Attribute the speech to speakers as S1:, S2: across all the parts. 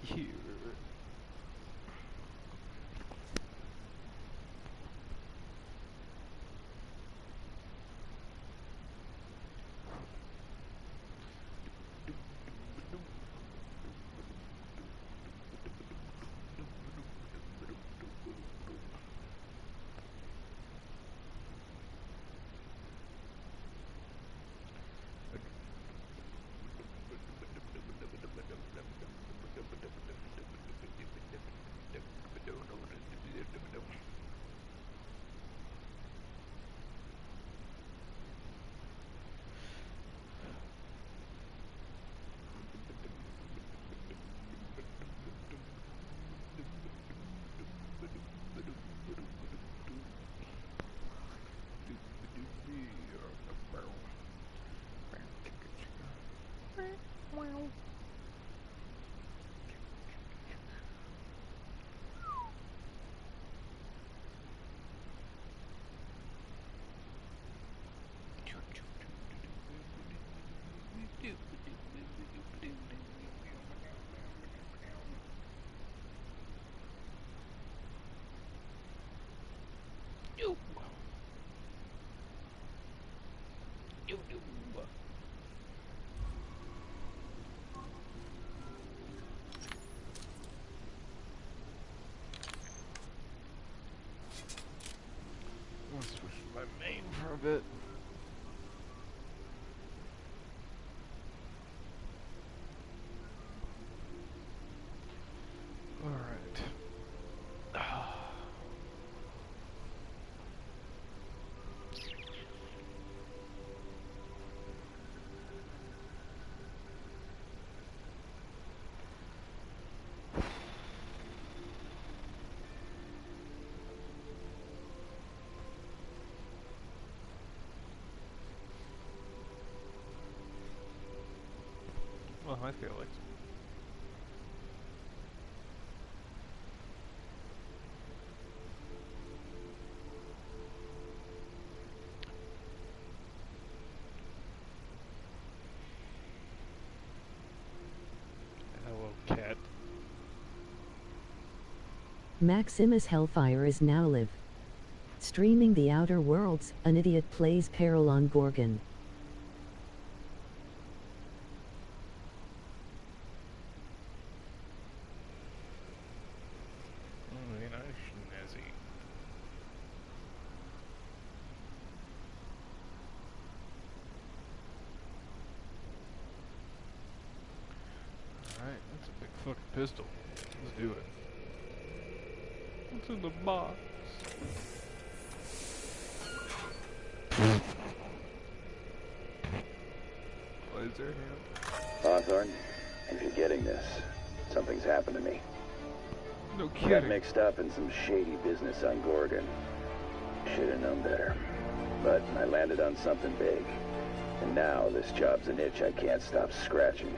S1: Here. I'm gonna switch to my main for a bit. Alright. Well, I feel like hello, cat.
S2: Maximus Hellfire is now live. Streaming The Outer Worlds, an idiot plays Peril on Gorgon.
S1: Very nice, snazzy. Alright, that's a big fucking pistol. Let's do it. What's in the box? Laser hand.
S3: Hawthorne, if you're getting this, something's happened to me.
S1: No
S3: Got
S1: kidding.
S3: mixed up in some shady business on Gorgon. Should've known better. But I landed on something big. And now this job's an itch I can't stop scratching.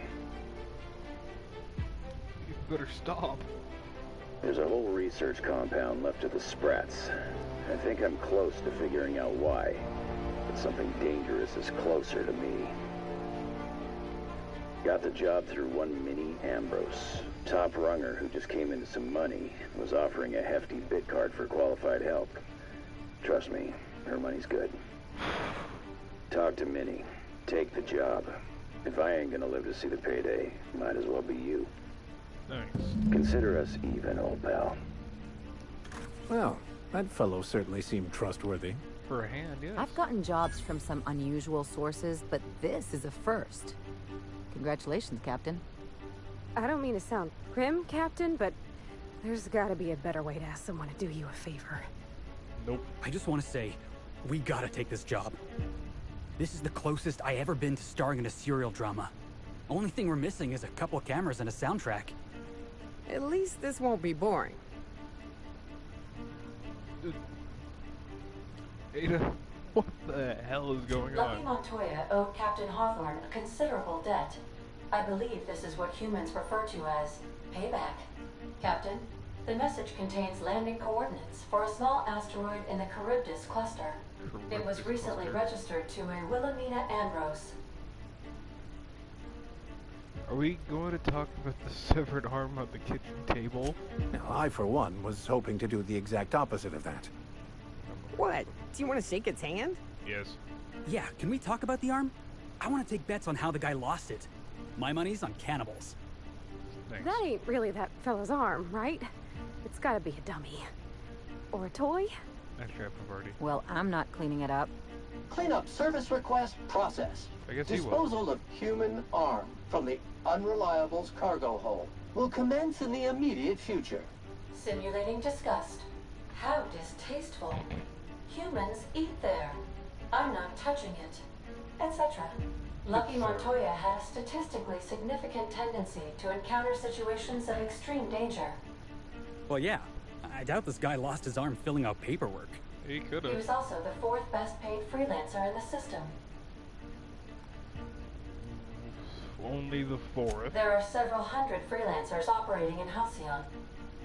S1: You better stop.
S3: There's a whole research compound left of the Sprats. I think I'm close to figuring out why. But something dangerous is closer to me. Got the job through one Minnie Ambrose. Top runger who just came into some money, was offering a hefty bid card for qualified help. Trust me, her money's good. Talk to Minnie. Take the job. If I ain't gonna live to see the payday, might as well be you.
S1: Thanks.
S3: Consider us even, old pal.
S4: Well, that fellow certainly seemed trustworthy.
S1: For a hand, yes.
S5: I've gotten jobs from some unusual sources, but this is a first. Congratulations, Captain.
S6: I don't mean to sound prim, Captain, but there's gotta be a better way to ask someone to do you a favor.
S1: Nope.
S7: I just want to say, we gotta take this job. This is the closest I ever been to starring in a serial drama. Only thing we're missing is a couple of cameras and a soundtrack.
S6: At least this won't be boring.
S1: Ada, what the hell is going
S8: Lucky
S1: on?
S8: Montoya owed Captain Hawthorne a considerable debt. I believe this is what humans refer to as payback. Captain, the message contains landing coordinates for a small asteroid in the Charybdis cluster. It was recently registered to a Wilhelmina Ambrose.
S1: Are we going to talk about the severed arm on the kitchen table?
S4: Now, I, for one, was hoping to do the exact opposite of that.
S9: What? Do you want to shake its hand?
S1: Yes.
S7: Yeah, can we talk about the arm? I want to take bets on how the guy lost it. My money's on cannibals.
S1: Thanks.
S6: That ain't really that fella's arm, right? It's gotta be a dummy. Or a toy?
S1: Actually, I prefer it.
S5: Well, I'm not cleaning it up.
S10: Cleanup service request processed.
S1: I guess he will.
S10: Disposal of human arm from the Unreliable's cargo hold will commence in the immediate future.
S8: Simulating disgust. How distasteful. Humans eat there. I'm not touching it. Etc. Lucky Montoya had a statistically significant tendency to encounter situations of extreme danger.
S7: Well, yeah. I doubt this guy lost his arm filling out paperwork.
S1: He could
S8: He
S1: have.
S8: was also the fourth best paid freelancer in the system.
S1: Only the fourth.
S8: There are several hundred freelancers operating in Halcyon.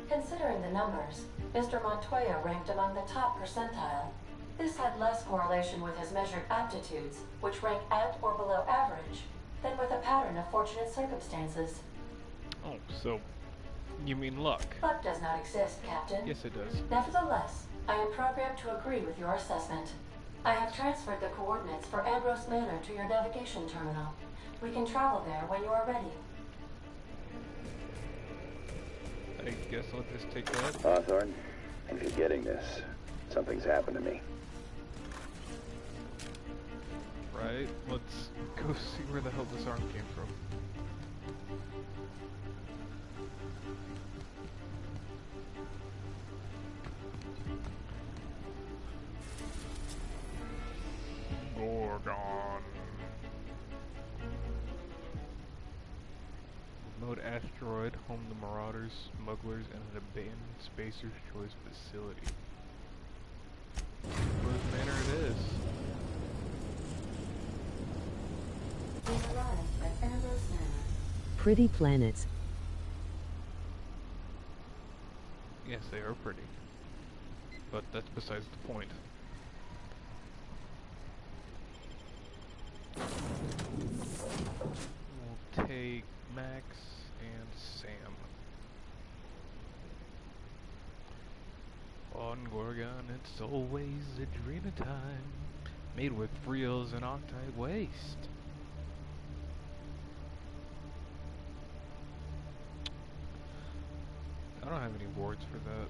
S8: Considering the numbers, Mr. Montoya ranked among the top percentile. This had less correlation with his measured aptitudes, which rank at or below average, than with a pattern of fortunate circumstances.
S1: Oh, so you mean luck?
S8: Luck does not exist, Captain.
S1: Yes, it does.
S8: Nevertheless, I am programmed to agree with your assessment. I have transferred the coordinates for Ambrose Manor to your navigation terminal. We can travel there when you are ready.
S1: I guess I'll just take that.
S3: Hawthorne, if you're getting this, something's happened to me.
S1: Right, let's go see where the hell this arm came from. Gorgon. Remote asteroid, home to marauders, smugglers, and an abandoned Spacer's Choice facility. Whose manor it is?
S8: We arrived at Ambrose Manor.
S2: Pretty planets.
S1: Yes, they are pretty. But that's besides the point. We'll take Max and Sam. On Gorgon, it's always a dream of time, made with reels and octite waste. I don't have any wards for that.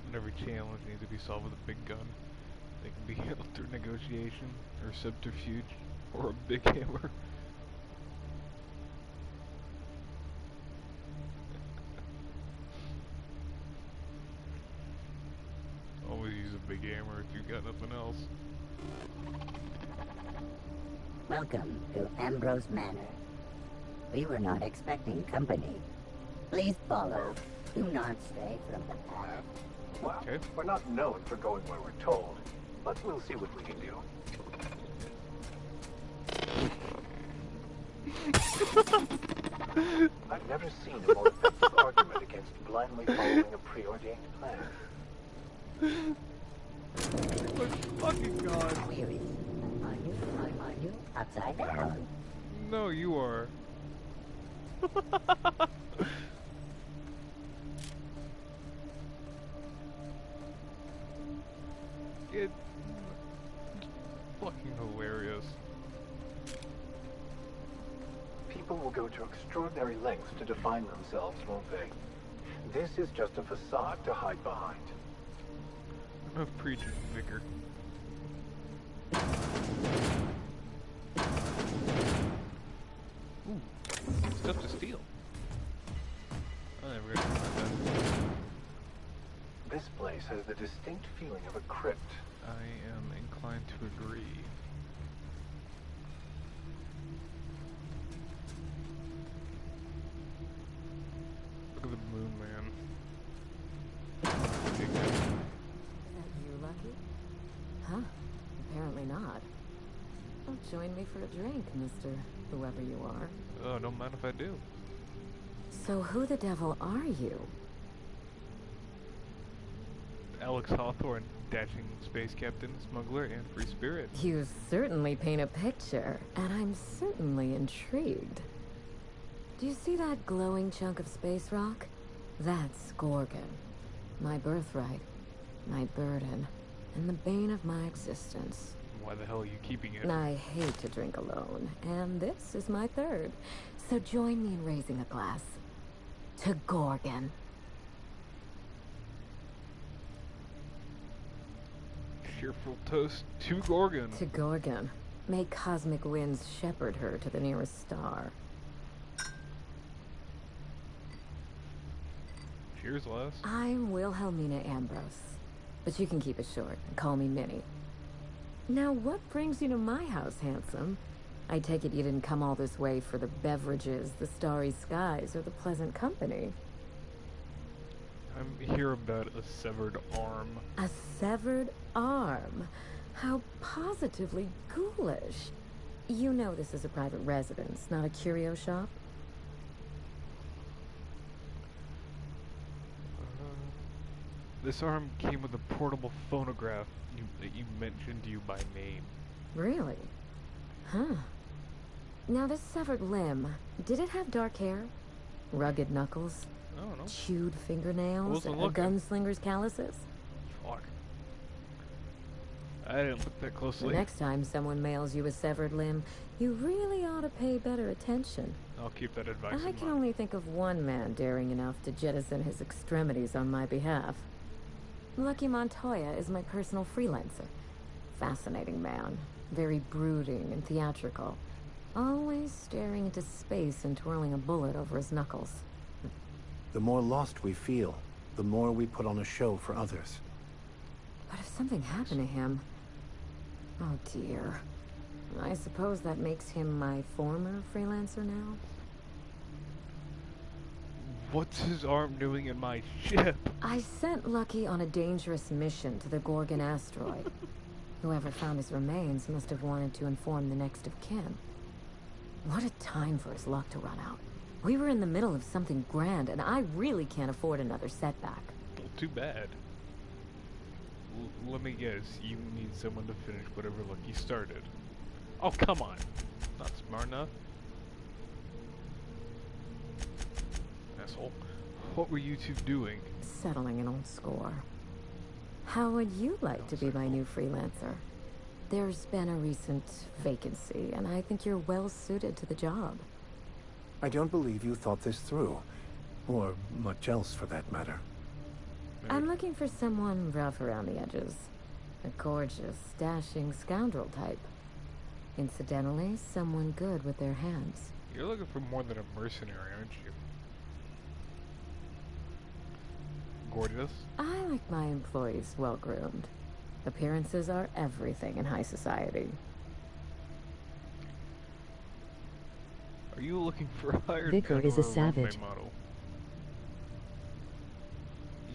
S1: And every challenge needs to be solved with a big gun. They can be handled through negotiation, or subterfuge, or a big hammer. Always use a big hammer if you've got nothing else.
S11: Welcome to Ambrose Manor. We were not expecting company. Please follow. Do not stray from the path.
S4: Well,
S1: Okay.
S4: we're not known for going where we're told, but we'll see what we can do. I've never seen a more effective argument against blindly following a preordained plan.
S1: My fucking god.
S11: Weary. Are you upside down?
S1: No, you are. It's fucking hilarious.
S4: People will go to extraordinary lengths to define themselves, won't they? This is just a facade to hide behind.
S1: I'm a preaching vicar. Ooh, stuff to steal. Oh, there we go.
S4: This place has the distinct feeling of a crypt.
S1: I am inclined to agree. Look at the moon, man. Big guy.
S5: Is that you, Lucky? Huh? Apparently not. Oh, join me for a drink, Mr. Whoever you are.
S1: Oh, don't mind if I do.
S5: So who the devil are you?
S1: Alex Hawthorne. dashing space captain, smuggler, and free spirit.
S5: You certainly paint a picture, and I'm certainly intrigued. Do you see that glowing chunk of space rock? That's Gorgon. My birthright, my burden, and the bane of my existence.
S1: Why the hell are you keeping it?
S5: I hate to drink alone, and this is my third. So join me in raising a glass to Gorgon.
S1: Cheerful toast to Gorgon.
S5: To Gorgon. May cosmic winds shepherd her to the nearest star.
S1: Cheers, lass.
S5: I'm Wilhelmina Ambrose, but you can keep it short and call me Minnie. Now, what brings you to my house, handsome? I take it you didn't come all this way for the beverages, the starry skies, or the pleasant company.
S1: I'm here about a severed arm.
S5: A severed arm? How positively ghoulish. You know this is a private residence, not a curio shop?
S1: This arm came with a portable phonograph that you mentioned to you by name.
S5: Really? Huh. Now this severed limb, did it have dark hair? Rugged knuckles?
S1: I don't know.
S5: Chewed fingernails?
S1: Wasn't
S5: A
S1: looking.
S5: gunslinger's calluses?
S1: Fuck. I didn't look that
S5: The
S1: closely.
S5: next time someone mails you a severed limb, you really ought to pay better attention.
S1: I'll keep that advice
S5: I
S1: in
S5: can
S1: mind.
S5: only think of one man daring enough to jettison his extremities on my behalf. Lucky Montoya is my personal freelancer. Fascinating man. Very brooding and theatrical. Always staring into space and twirling a bullet over his knuckles.
S12: The more lost we feel, the more we put on a show for others.
S5: But if something happened to him... Oh dear. I suppose that makes him my former freelancer now?
S1: What's his arm doing in my ship?
S5: I sent Lucky on a dangerous mission to the Gorgon asteroid. Whoever found his remains must have wanted to inform the next of kin. What a time for his luck to run out. We were in the middle of something grand, and I really can't afford another setback.
S1: Well, too bad. Let me guess, you need someone to finish whatever Lucky started. Oh, come on. Not smart enough. Asshole. What were you two doing?
S5: Settling an old score. How would you like to be my new freelancer? There's been a recent vacancy, and I think you're well suited to the job.
S12: I don't believe you thought this through. Or much else, for that matter.
S5: I'm looking for someone rough around the edges. A gorgeous, dashing scoundrel type. Incidentally, someone good with their hands.
S1: You're looking for more than a mercenary, aren't you? Gorgeous?
S5: I like my employees well-groomed. Appearances are everything in high society.
S1: Are you looking for a hired
S2: Vicar
S1: gun
S2: is
S1: or
S2: a
S1: runway
S2: savage.
S1: model?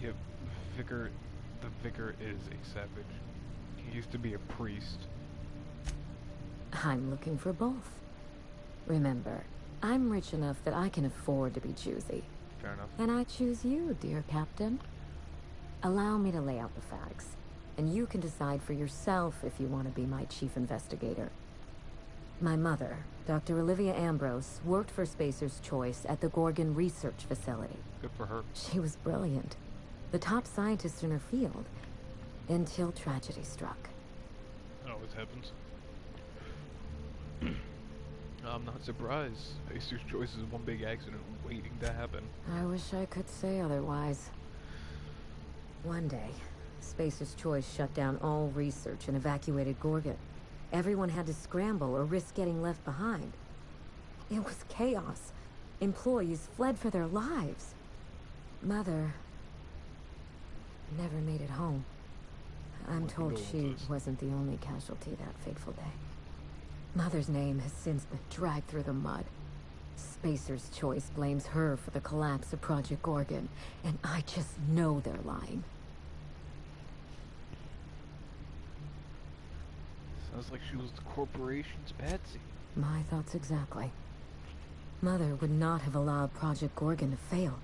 S1: Yep, the vicar is a savage. He used to be a priest.
S5: I'm looking for both. Remember, I'm rich enough that I can afford to be choosy.
S1: Fair enough.
S5: And I choose you, dear Captain. Allow me to lay out the facts, and you can decide for yourself if you want to be my chief investigator. My mother, Dr. Olivia Ambrose, worked for Spacer's Choice at the Gorgon Research Facility.
S1: Good for her.
S5: She was brilliant, the top scientist in her field, until tragedy struck.
S1: That always happens. I'm not surprised. Spacer's Choice is one big accident waiting to happen.
S5: I wish I could say otherwise. One day, Spacer's Choice shut down all research and evacuated Gorgon. Everyone had to scramble or risk getting left behind. It was chaos. Employees fled for their lives. Mother never made it home. I'm
S1: My
S5: told she
S1: condolences.
S5: wasn't the only casualty that fateful day. Mother's name has since been dragged through the mud. Spacer's Choice blames her for the collapse of Project Gorgon, and I just know they're lying.
S1: Sounds like she was the corporation's patsy.
S5: My thoughts exactly. Mother would not have allowed Project Gorgon to fail.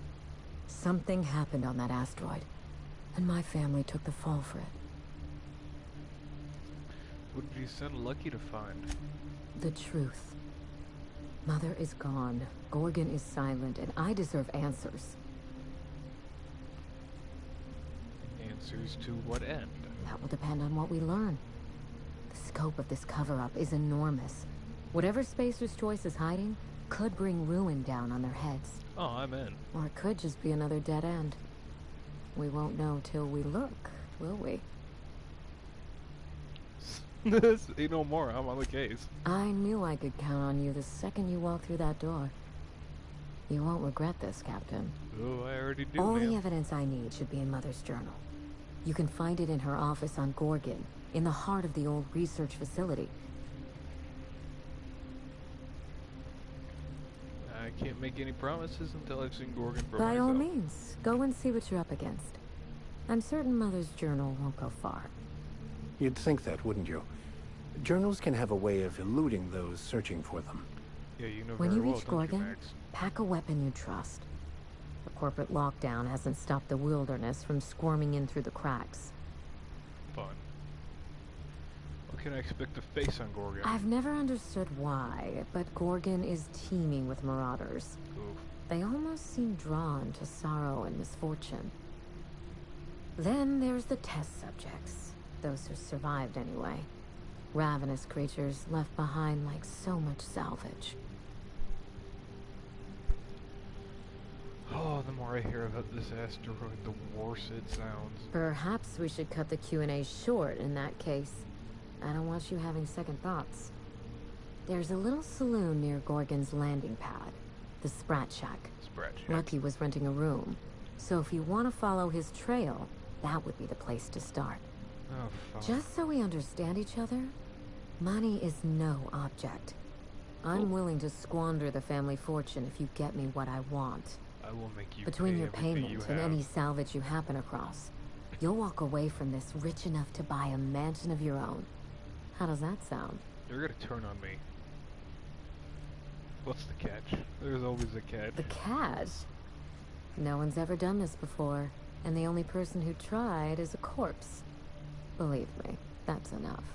S5: Something happened on that asteroid, and my family took the fall for it.
S1: What did you send Lucky to find?
S5: The truth. Mother is gone, Gorgon is silent, and I deserve answers.
S1: Answers to what end?
S5: That will depend on what we learn. The scope of this cover-up is enormous. Whatever Spacer's Choice is hiding could bring ruin down on their heads.
S1: Oh, I'm in.
S5: Or it could just be another dead end. We won't know till we look, will we?
S1: Ain't no more. I'm on the case.
S5: I knew I could count on you the second you walked through that door. You won't regret this, Captain.
S1: Oh, I already do,
S5: All
S1: ma'am.
S5: the evidence I need should be in Mother's journal. You can find it in her office on Gorgon, in the heart of the old research facility.
S1: I can't make any promises until I've seen Gorgon for
S5: By
S1: myself.
S5: all means, go and see what you're up against. I'm certain Mother's journal won't go far.
S12: You'd think that, wouldn't you? Journals can have a way of eluding those searching for them.
S1: Yeah, you know
S5: When
S1: very
S5: you
S1: well,
S5: reach
S1: don't you,
S5: Gorgon,
S1: Max?
S5: pack a weapon you trust. The corporate lockdown hasn't stopped the wilderness from squirming in through the cracks.
S1: Fun. What can I expect to face on Gorgon?
S5: I've never understood why, but Gorgon is teeming with marauders.
S1: Oof.
S5: They almost seem drawn to sorrow and misfortune. Then there's the test subjects, those who survived anyway. Ravenous creatures left behind like so much salvage.
S1: Oh, the more I hear about this asteroid, the worse it sounds.
S5: Perhaps we should cut the Q&A short in that case. I don't want you having second thoughts. There's a little saloon near Gorgon's landing pad, the Sprat Shack.
S1: Sprat Shack.
S5: Lucky was renting a room, so if you want to follow his trail, that would be the place to start.
S1: Oh, fuck.
S5: Just so we understand each other, money is no object. I'm willing to squander the family fortune if you get me what I want.
S1: I will make you
S5: Between
S1: pay
S5: your
S1: everything
S5: payment
S1: you
S5: and
S1: have.
S5: any salvage you happen across, you'll walk away from this rich enough to buy a mansion of your own. How does that sound?
S1: They're gonna turn on me. What's the catch? There's always a catch.
S5: The catch? No one's ever done this before, and the only person who tried is a corpse. Believe me, that's enough.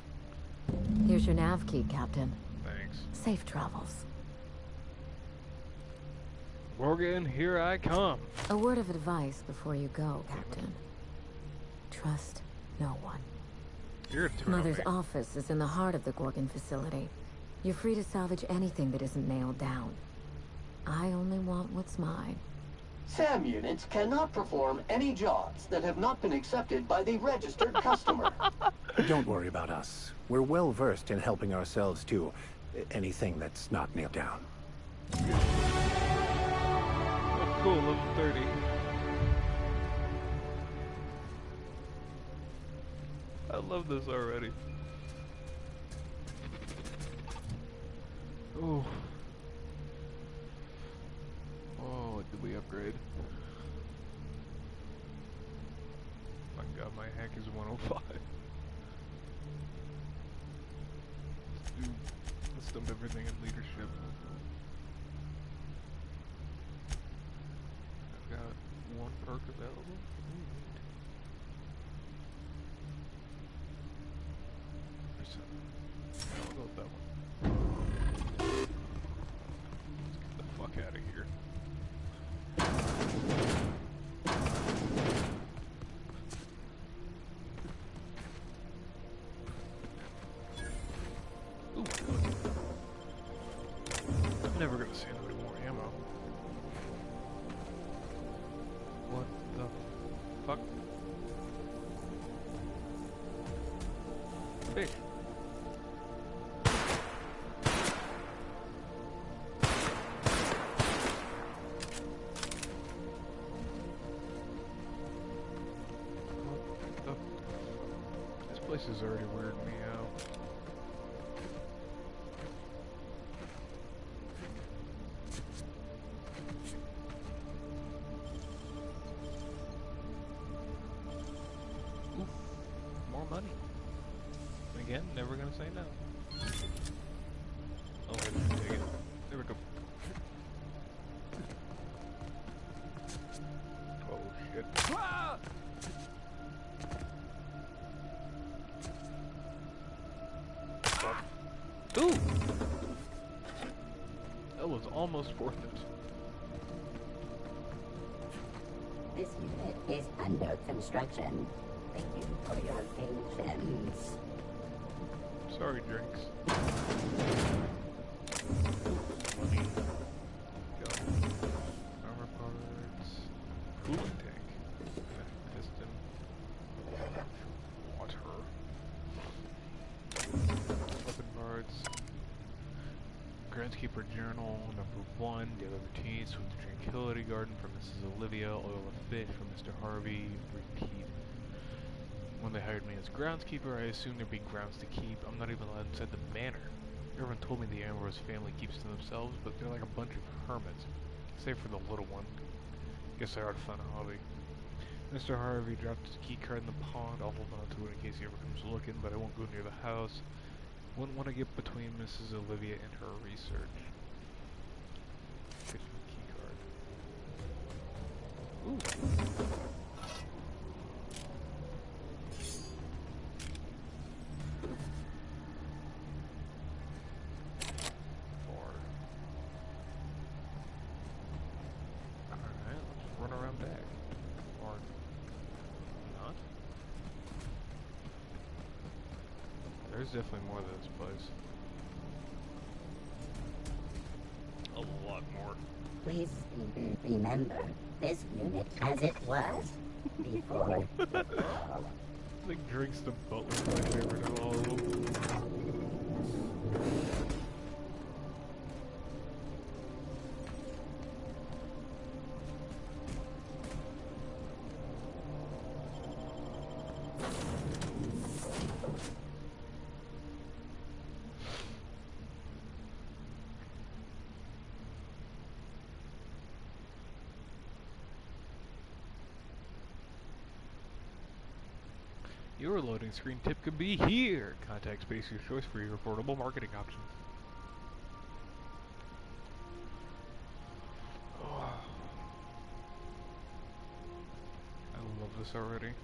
S5: Here's your nav key, Captain.
S1: Thanks.
S5: Safe travels.
S1: Gorgon, here I come.
S5: A word of advice before you go, Captain. Trust no one.
S1: You're gonna turn
S5: Mother's
S1: on me.
S5: office is in the heart of the Gorgon facility. You're free to salvage anything that isn't nailed down. I only want what's mine.
S10: SAM units cannot perform any jobs that have not been accepted by the registered customer.
S12: Don't worry about us. We're well versed in helping ourselves to anything that's not nailed down.
S1: Oh, cool, level 30. I love this already. Oh. Oh, what did we upgrade? My god, my hack is 105. Let's dump everything in leadership. I've got one perk available. I'll go with that one. Let's get the fuck out of here. Ooh. I'm never gonna see anybody more ammo. What the fuck? Fish. This place is already weirding me out. Ooh, more money. Again, never gonna say no. Oh, wait, take it. There we go. Oh shit. Ah! Ooh! That was almost worth it.
S11: This unit is under construction. Thank you for your patience.
S1: Sorry, drinks. Money. Go. Armor parts. Cooling tank. Piston. Water. Weapon parts. Groundskeeper journal #1. Daily routine. Swim the tranquility garden from Mrs. Olivia. Oil a fish from Mr. Harvey. Repeat. When they hired me as groundskeeper, I assumed there'd be grounds to keep. I'm not even allowed inside the manor. Everyone told me the Ambrose family keeps to themselves, but they're like a bunch of hermits. Save for the little one. Guess I ought to find a hobby. Mr. Harvey dropped his key card in the pond. I'll hold on to it in case he ever comes looking, but I won't go near the house. Wouldn't want to get between Mrs. Olivia and her research. Kitchen key card. Ooh. There's definitely more to this place. A lot more.
S11: Please remember this unit as it was before.
S1: Like drinks the butler, my favorite of all of them. Your loading screen tip could be here. Contact Space Your Choice for your affordable marketing options. Oh. I love this already.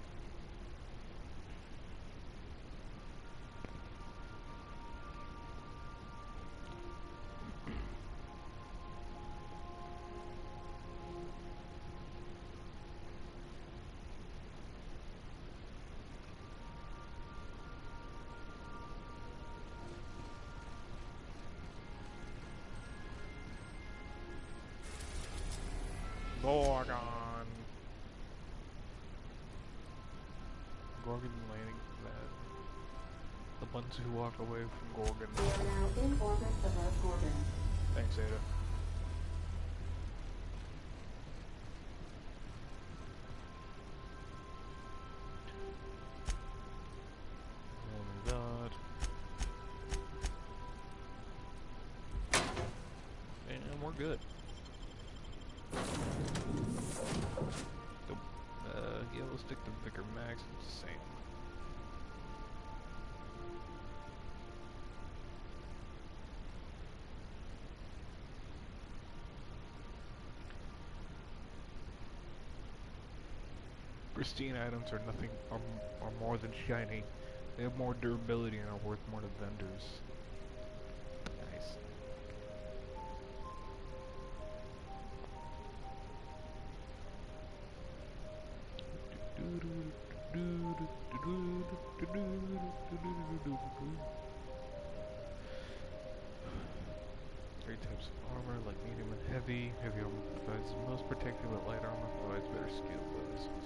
S1: Gorgon. Gorgon landing pad. The ones who walk away from Gorgon.
S8: We are now in orbit above Gorgon.
S1: Thanks, Ada. Only that. And we're good. Yeah, we'll stick to Vicar Max. It's the same. Pristine items are nothing, are more than shiny. They have more durability and are worth more to vendors. Nice. Three types of armor, like medium and heavy. Heavy armor provides the most protection, but light armor provides better skill bonuses.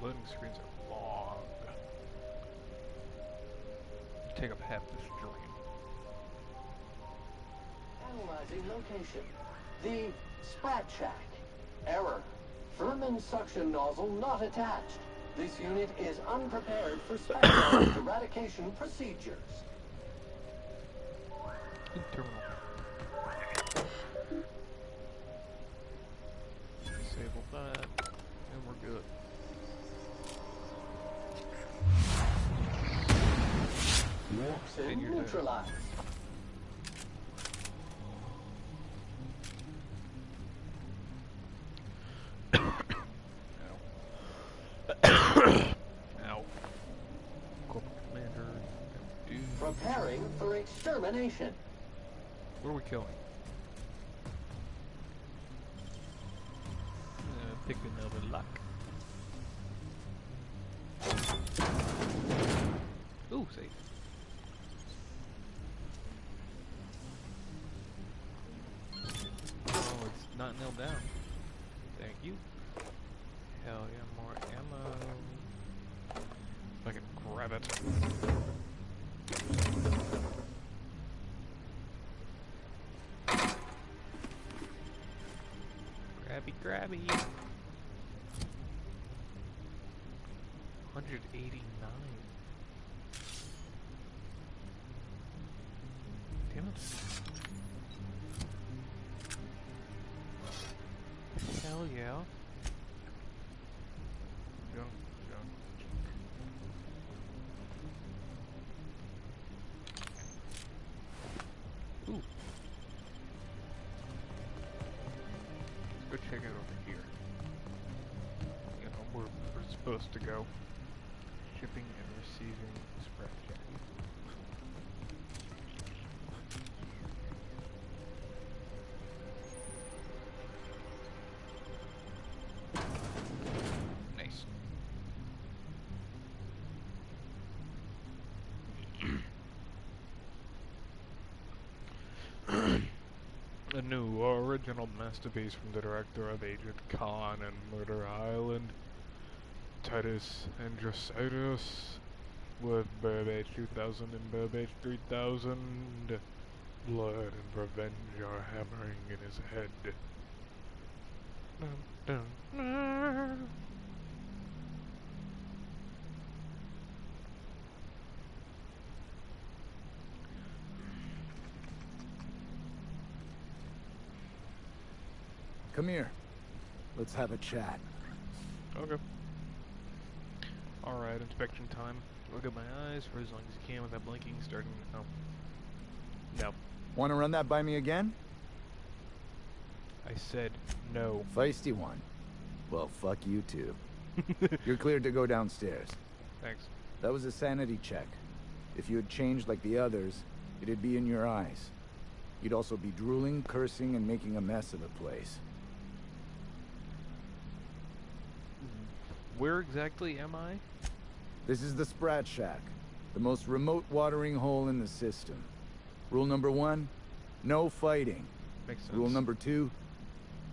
S1: Loading screens are long. They take up half the stream.
S10: Analyzing location. The Spat Shack. Error. Vermin suction nozzle not attached. This unit is unprepared for specialized eradication procedures.
S1: Terminal. Disable that, and we're good.
S10: Toxin neutralized.
S1: Ow.
S10: elimination.
S1: What are we killing? Pick another lock. Ooh, safe. Oh, it's not nailed down. Thank you. Hell yeah, more ammo. If I can grab it. Grabby, grabby. 189. Damn it. Hell yeah. Junk, junk, junk. Ooh. Let's go check it over here. You know, where we're supposed to go. Shipping and receiving spread check. Nice. A new original masterpiece from the director of Agent Khan and Murder Island, Titus Andrositis, with Burbage 2000 and Burbage 3000. Blood and revenge are hammering in his head. Dun, dun, dun.
S13: Come here. Let's have a chat.
S1: Okay. Alright, inspection time. Look at my eyes for as long as you can without blinking, starting... Oh. No.
S13: Want to run that by me again?
S1: I said no.
S13: Feisty one. Well, fuck you too. You're cleared to go downstairs.
S1: Thanks.
S13: That was a sanity check. If you had changed like the others, it'd be in your eyes. You'd also be drooling, cursing, and making a mess of the place.
S1: Where exactly am I?
S13: This is the Sprat Shack, the most remote watering hole in the system. Rule number 1, no fighting.
S1: Makes sense.
S13: Rule number 2,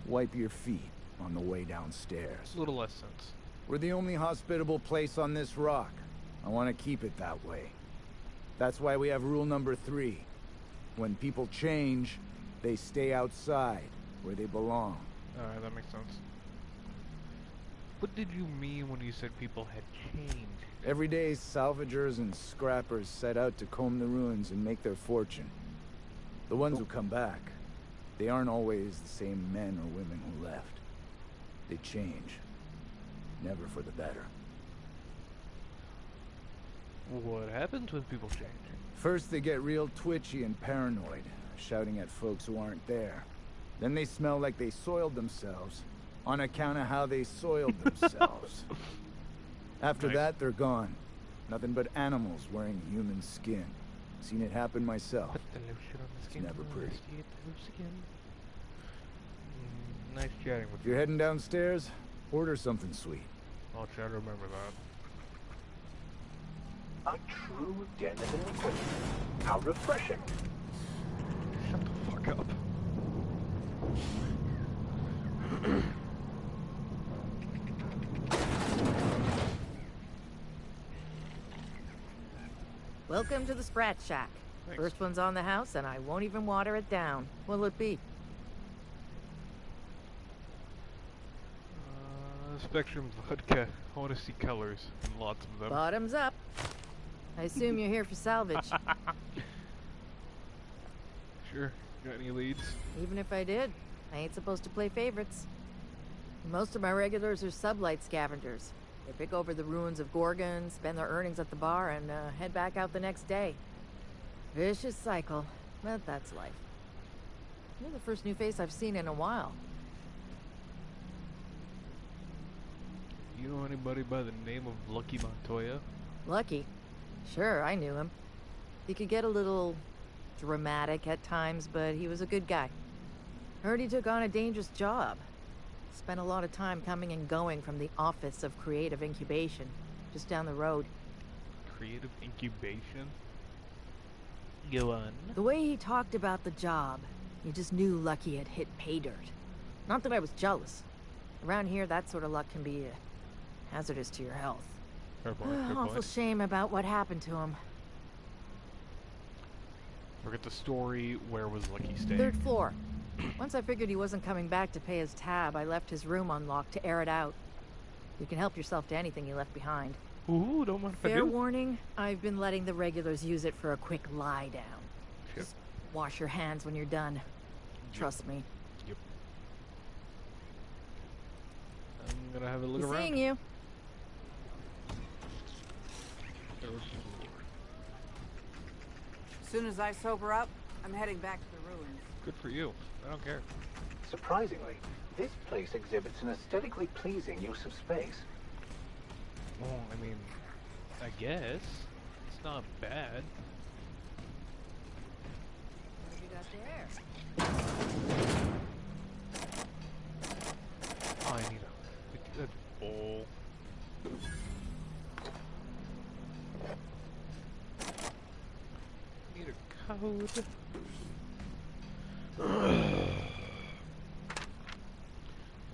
S13: wipe your feet on the way downstairs.
S1: A little less sense.
S13: We're the only hospitable place on this rock. I want to keep it that way. That's why we have rule number 3. When people change, they stay outside, where they belong.
S1: Alright, that makes sense. What did you mean when you said people had changed?
S13: Every day, salvagers and scrappers set out to comb the ruins and make their fortune. The ones who come back, they aren't always the same men or women who left. They change. Never for the better.
S1: What happens when people change?
S13: First, they get real twitchy and paranoid, shouting at folks who aren't there. Then they smell like they soiled themselves, on account of how they soiled themselves. After that, they're gone. Nothing but animals wearing human skin. Seen it happen myself.
S1: Put the lotion on the
S13: It's
S1: skin.
S13: never pretty.
S1: Nice chatting with
S13: If
S1: you.
S13: you're heading downstairs, order something sweet.
S1: I'll try to remember that.
S4: A true denizen queen. How refreshing.
S1: Shut the fuck up.
S14: Welcome to the Sprat Shack.
S1: Thanks.
S14: First one's on the house, and I won't even water it down. What'll it be?
S1: Spectrum vodka. I want to see colors and lots of them.
S14: Bottoms up. I assume you're here for salvage.
S1: Sure. Got any leads?
S14: Even if I did, I ain't supposed to play favorites. Most of my regulars are sublight scavengers. They pick over the ruins of Gorgon, spend their earnings at the bar, and head back out the next day. Vicious cycle, but that's life. You're the first new face I've seen in a while.
S1: You know anybody by the name of Lucky Montoya?
S14: Lucky? Sure, I knew him. He could get a little dramatic at times, but he was a good guy. Heard he took on a dangerous job. Spent a lot of time coming and going from the Office of Creative Incubation, just down the road.
S1: Creative incubation? Go on.
S14: The way he talked about the job, you just knew Lucky had hit pay dirt. Not that I was jealous. Around here, that sort of luck can be hazardous to your health.
S1: Fair point, fair
S14: Awful
S1: point.
S14: shame about what happened to him.
S1: Forget the story. Where was Lucky staying?
S14: 3rd floor. Once I figured he wasn't coming back to pay his tab, I left his room unlocked to air it out. You can help yourself to anything you left behind.
S1: Ooh, don't mind if I
S14: Fair
S1: do.
S14: warning, I've been letting the regulars use it for a quick lie down.
S1: Yep.
S14: Just wash your hands when you're done. Trust me.
S1: Yep. I'm gonna have a look around.
S14: Seeing you.
S15: As soon as I sober up, I'm heading back to the ruins.
S1: Good for you. I don't care.
S4: Surprisingly, this place exhibits an aesthetically pleasing use of space.
S1: Well, I mean, I guess it's not bad.
S14: What have you got there?
S1: Oh, I need a bowl. Need a code.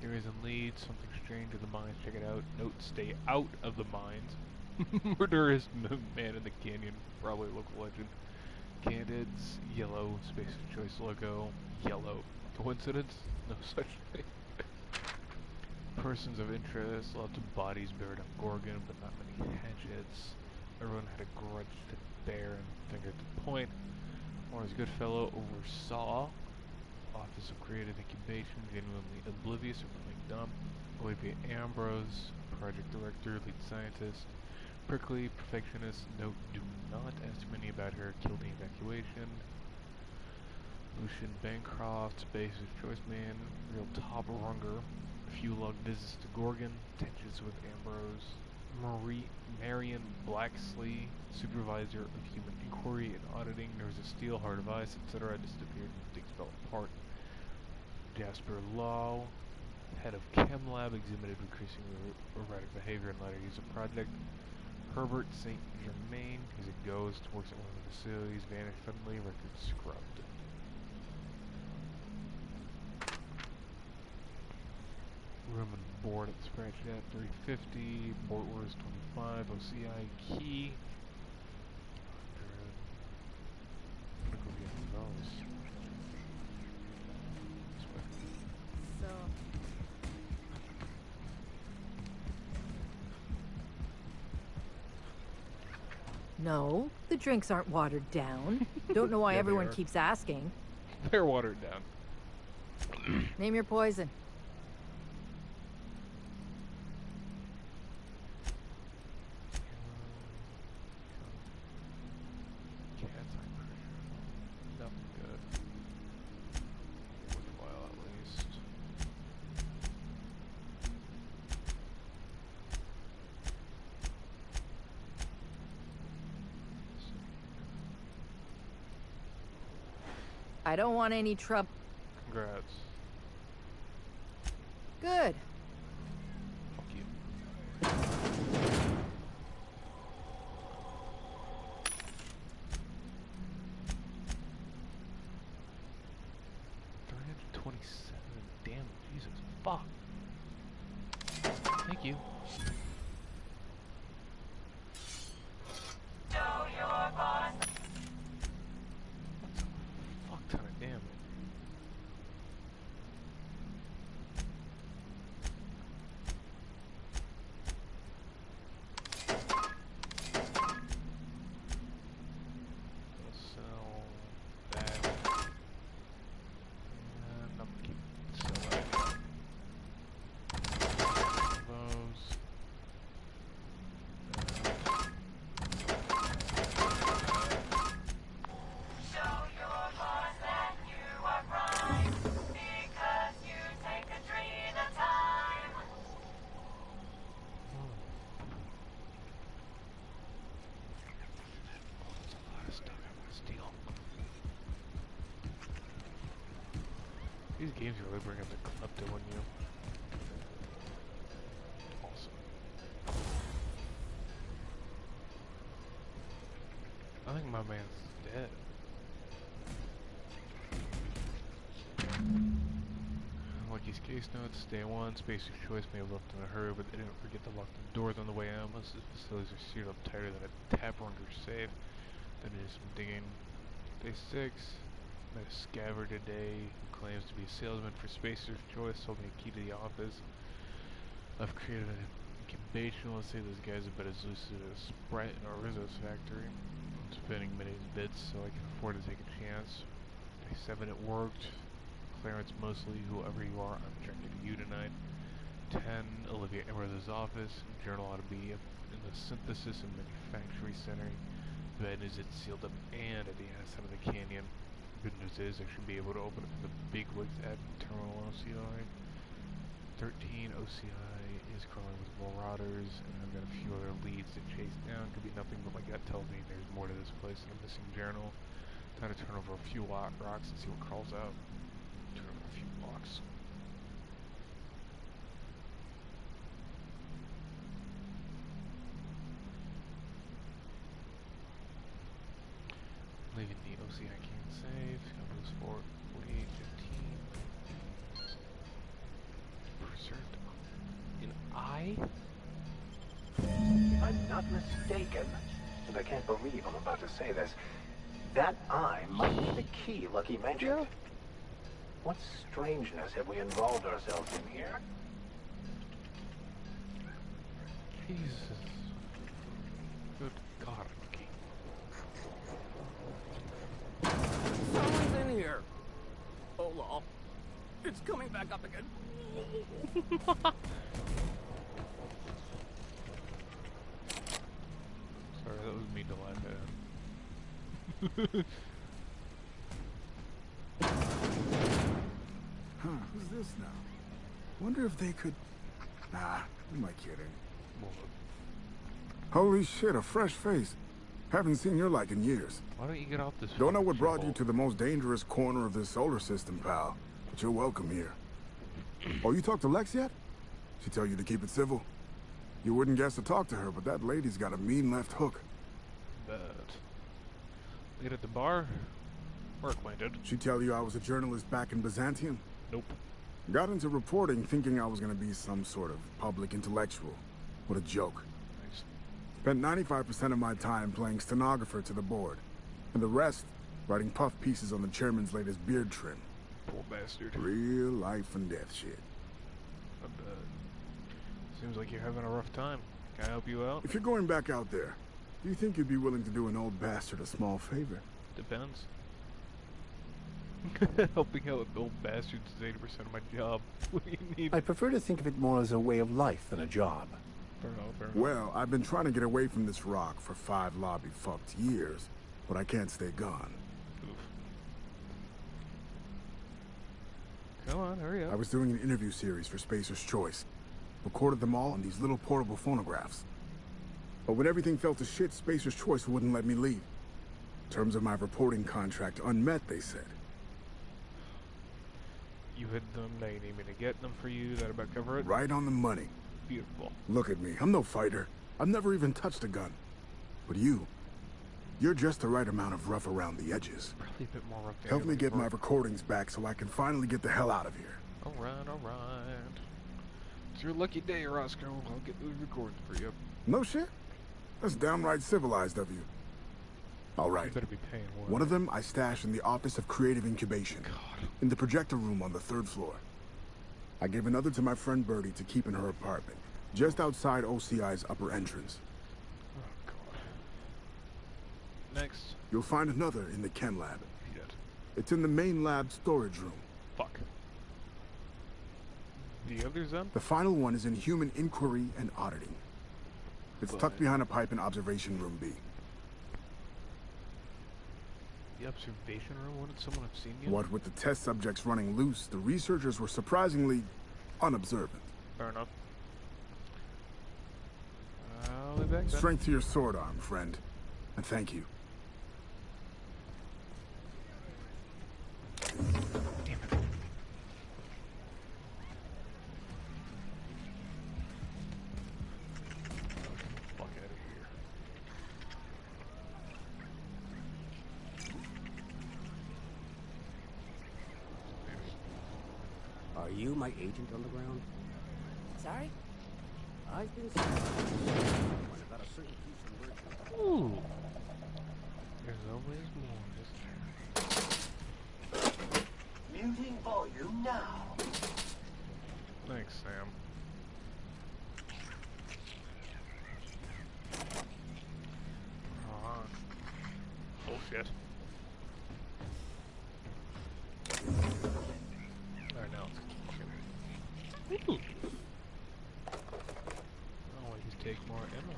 S1: Areas and leads, something strange in the mines. Check it out. Note: stay out of the mines. Murderous man in the canyon, probably a local legend. Candidates, yellow. Space of choice logo, yellow. Coincidence? No such thing. Persons of interest, lots of bodies buried on Gorgon, but not many hatchets. Everyone had a grudge to bear and finger to point. Warner's good fellow oversaw. Office of Creative Incubation, genuinely oblivious or playing dumb. Olivia Ambrose, project director, lead scientist. Prickly, perfectionist. Note: do not ask too many about her. Killed the evacuation. Lucian Bancroft, space of choice man, real top runger. Few log visits to Gorgon, tensions with Ambrose. Marion Blacksley, supervisor of human inquiry and auditing. There was a steel, heart of ice, etc. Disappeared and things fell apart. Jasper Law, head of Chem Lab, exhibited increasingly erratic behavior in later use of project. Herbert St. Germain, he's a ghost, works at one of the facilities, vanished suddenly, record scrubbed. Room and board at the scratch at 350, board orders 25, OCI key. I'm gonna go get those. This way.
S14: So, no, the drinks aren't watered down. Don't know why
S1: Yeah, they
S14: everyone
S1: are.
S14: keeps asking.
S1: They're watered down.
S14: Name your poison.
S1: Cats, I'm pretty sure. Nothing good. Worthwhile, at least.
S14: I don't want any trouble.
S1: Congrats.
S14: Good.
S1: Fuck you. $327. Damn, Jesus, fuck. Thank you. That's a fuck ton of damage. Sell that. And I'm gonna keep selling those. These games really bring up the klepto in you. Awesome. I think my man's dead. Lucky's case notes. Day 1, Spacer's Choice may have left in a hurry, but they didn't forget to lock the doors on the way out. Most of the facilities are sealed up tighter than a tap runner safe. Then did some digging. Day 6, met a scabber today who claims to be a salesman for Spacer's Choice, sold me a key to the office. I've created an incubation. Let's say this guy's about as lucid as Sprite in our Rizzo's factory. I'm spending many bits so I can afford to take a chance. Day 7, it worked. Clarence Mosley, whoever you are, I'm drinking to you tonight. 10, Olivia Emers's office. Journal ought to be in the Synthesis and Manufacturing Center. The bad news, it's sealed up and at the asset of the canyon. Good news is I should be able to open it for the big wigs at Terminal OCI. 13, OCI is crawling with marauders, and I've got a few other leads to chase down. Could be nothing, but my gut tells me there's more to this place than a missing journal. Time to turn over a few rocks and see what crawls out. Turn over a few blocks. Leaving the OCI can save. Goes for 48, 15. Preserved in I?
S4: If I'm not mistaken, and I can't believe I'm about to say this, that eye might be the key Lucky mentioned. Yeah. What strangeness have we involved ourselves in here?
S1: Jesus. Good God, Lucky.
S7: Someone's in here. Oh, lol. It's coming back up again.
S1: Sorry, that was me to laugh at.
S16: Huh, who's this now? Wonder if they could... Nah, who am I kidding? Holy shit, a fresh face. Haven't seen your like in years.
S1: Why don't you get off this?
S16: Don't know what brought you to the most dangerous corner of this solar system, pal. But you're welcome here. Oh, you talked to Lex yet? She tell you to keep it civil? You wouldn't guess to talk to her, but that lady's got a mean left hook.
S1: But... Lead at the bar? We're acquainted.
S16: She tell you I was a journalist back in Byzantium?
S1: Nope.
S16: Got into reporting thinking I was gonna be some sort of public intellectual. What a joke.
S1: Nice.
S16: Spent 95% of my time playing stenographer to the board. And the rest, writing puff pieces on the chairman's latest beard trim.
S1: Poor bastard.
S16: Real life and death shit.
S1: I bet. Seems like you're having a rough time. Can I help you out?
S16: If you're going back out there, do you think you'd be willing to do an old bastard a small favor?
S1: Depends. Helping out with old bastards is 80% of my job. What do you need?
S12: I prefer to think of it more as a way of life than a job.
S1: Fair enough, fair enough.
S16: Well, I've been trying to get away from this rock for 5 lobby-fucked years, but I can't stay gone.
S1: Oof. Come on, hurry up.
S16: I was doing an interview series for Spacer's Choice. Recorded them all on these little portable phonographs. But when everything fell to shit, Spacer's Choice wouldn't let me leave. Terms of my reporting contract unmet, they said.
S1: You hid them, now you need me to get them for you, that about cover it?
S16: Right on the money.
S1: Beautiful.
S16: Look at me, I'm no fighter. I've never even touched a gun. But you're just the right amount of rough around the edges.
S1: Probably a bit more rough.
S16: Help me get my recordings back so I can finally get the hell out of here.
S1: Alright, alright. It's your lucky day, Roscoe. I'll get those recordings for you.
S16: No shit? That's downright civilized of you. All right.
S1: You better be paying
S16: one of them I stash in the Office of Creative Incubation.
S1: God.
S16: In the projector room on the 3rd floor. I gave another to my friend Birdie to keep in her apartment, just outside OCI's upper entrance.
S1: Oh, God. Next.
S16: You'll find another in the chem lab.
S1: Shit.
S16: It's in the main lab storage room.
S1: Fuck. The others then?
S16: The final one is in human inquiry and auditing. It's tucked behind a pipe in observation room B.
S1: The observation room? Wouldn't someone have seen you?
S16: What with the test subjects running loose, the researchers were surprisingly unobservant.
S1: Fair enough. I'll be back then.
S16: Strength to your sword arm, friend. And thank you.
S1: Damn it.
S17: you my agent on the ground?
S15: Sorry?
S17: I've been saying about a certain piece of merchandise.
S1: Ooh. There's always more.
S10: Muting volume now.
S1: Thanks, Sam. Oh shit. Alright, now let's keep shooting. Always take more ammo.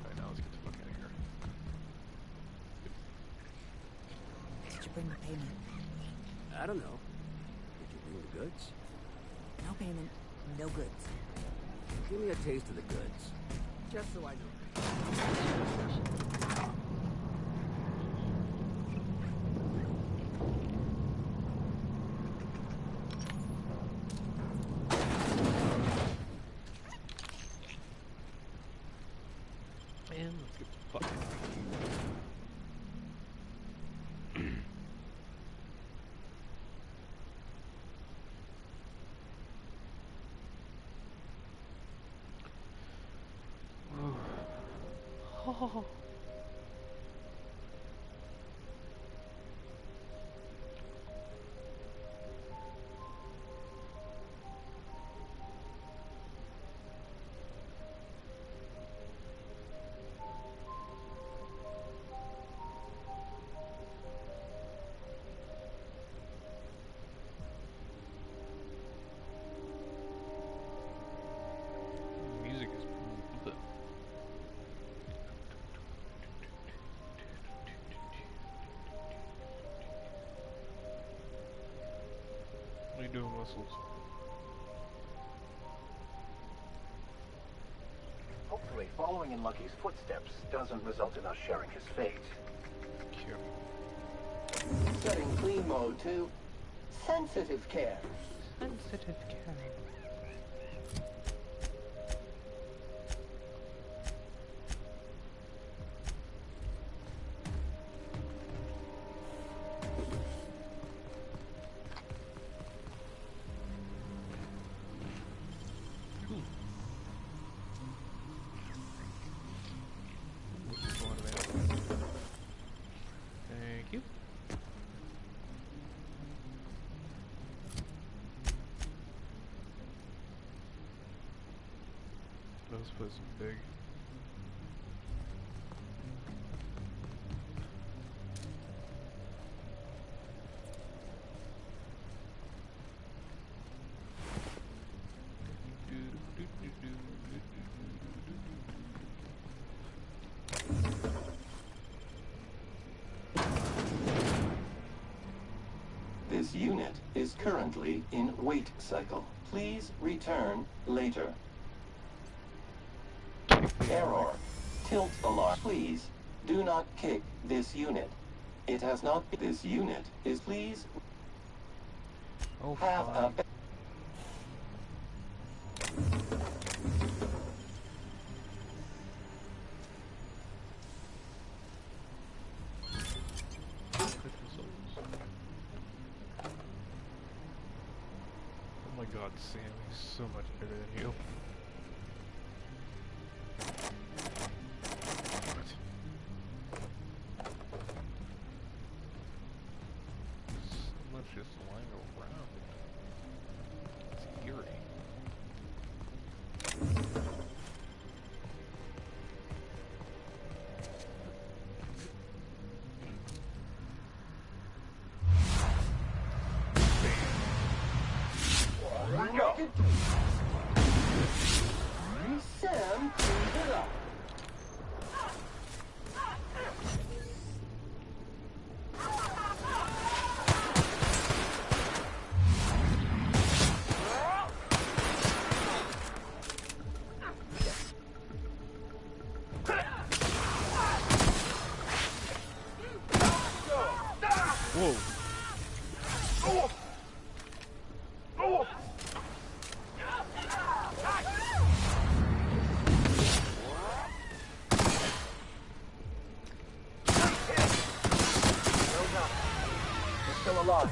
S1: Alright, now let's get the fuck out of here.
S15: Did you bring the payment?
S17: I don't know. Did you bring the goods?
S15: No payment, no goods.
S17: Give me a taste of the goods. Just so I know.
S1: And let's get the fuck out of here. Oh. Music is the what are you doing, Whistles?
S4: Hopefully, following in Lucky's footsteps doesn't result in us sharing his fate.
S1: Cute.
S10: Setting clean mode to sensitive care.
S1: Sensitive care. Thank you. This place is big.
S10: This unit is currently in wait cycle. Please return later. Error. Tilt alarm. Please do not kick this unit. It has not. This unit is please have a.
S1: Oh my god, Sam, he's so much better than you. So much just lying around. It's eerie.
S10: Sam, clean it up.
S1: Whoa.
S4: Still alive.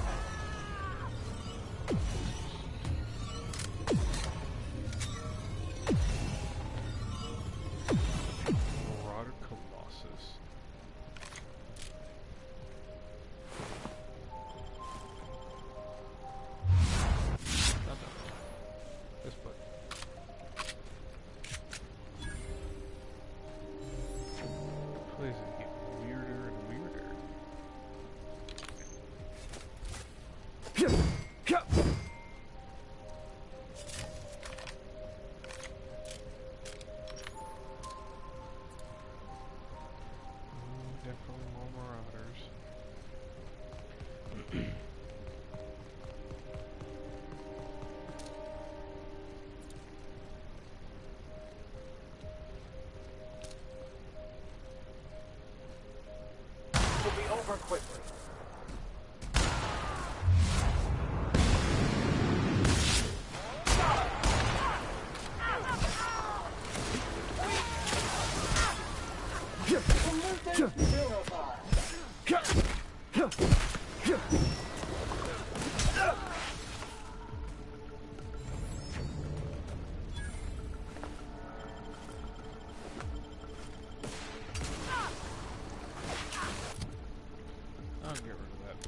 S10: Pollutants verified.
S1: I'll get rid of that.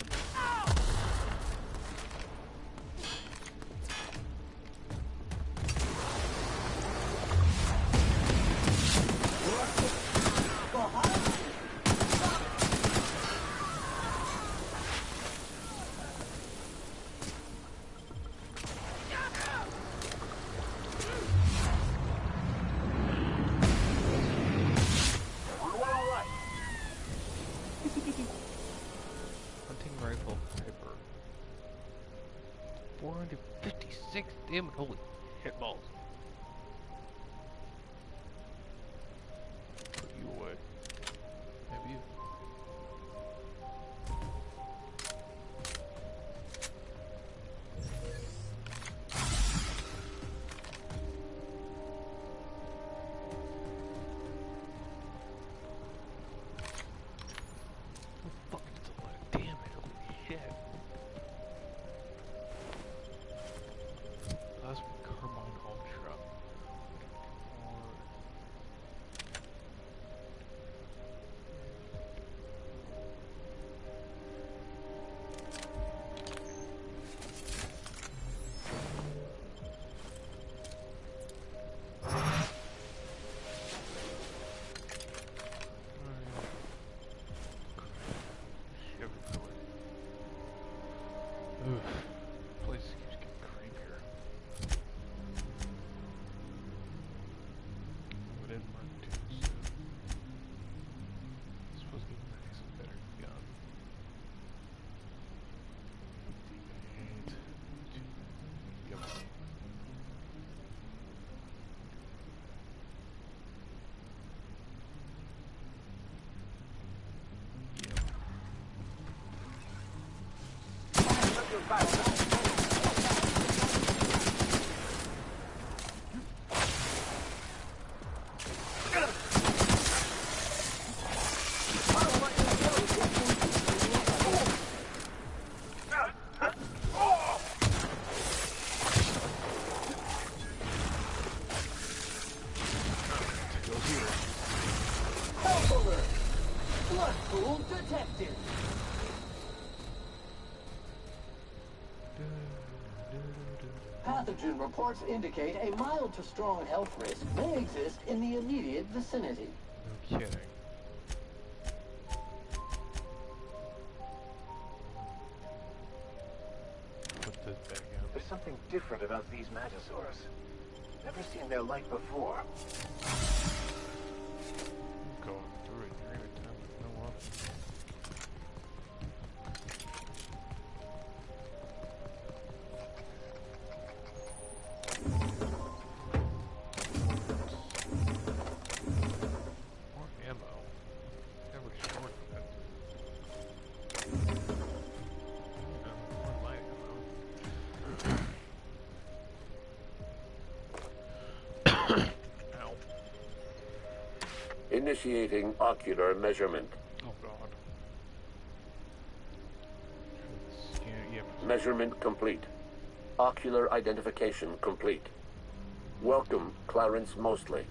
S1: Hunting rifle sniper. 456 damn holy hitballs. Put you away. Maybe you. Oh fuck, that's a lot of damage, holy shit. Plasma Carbine Ultra. Place keeps getting creepier. But it marked too soon. It's supposed to be nice and better gun. Yep.
S10: Health alert! Blood pool detected. Pathogen reports indicate a mild to strong health risk may exist in the immediate vicinity.
S1: No kidding. Put this back in.
S4: There's something different about these Mantisaurs. Never seen their like before.
S1: Going through it, you're gonna tell me no of it. More ammo. Never short of it. More light ammo. Ow.
S18: Initiating ocular measurement.
S1: Oh god. Scan, yeah.
S18: Measurement complete. Ocular identification complete. Welcome, Clarence Mosley.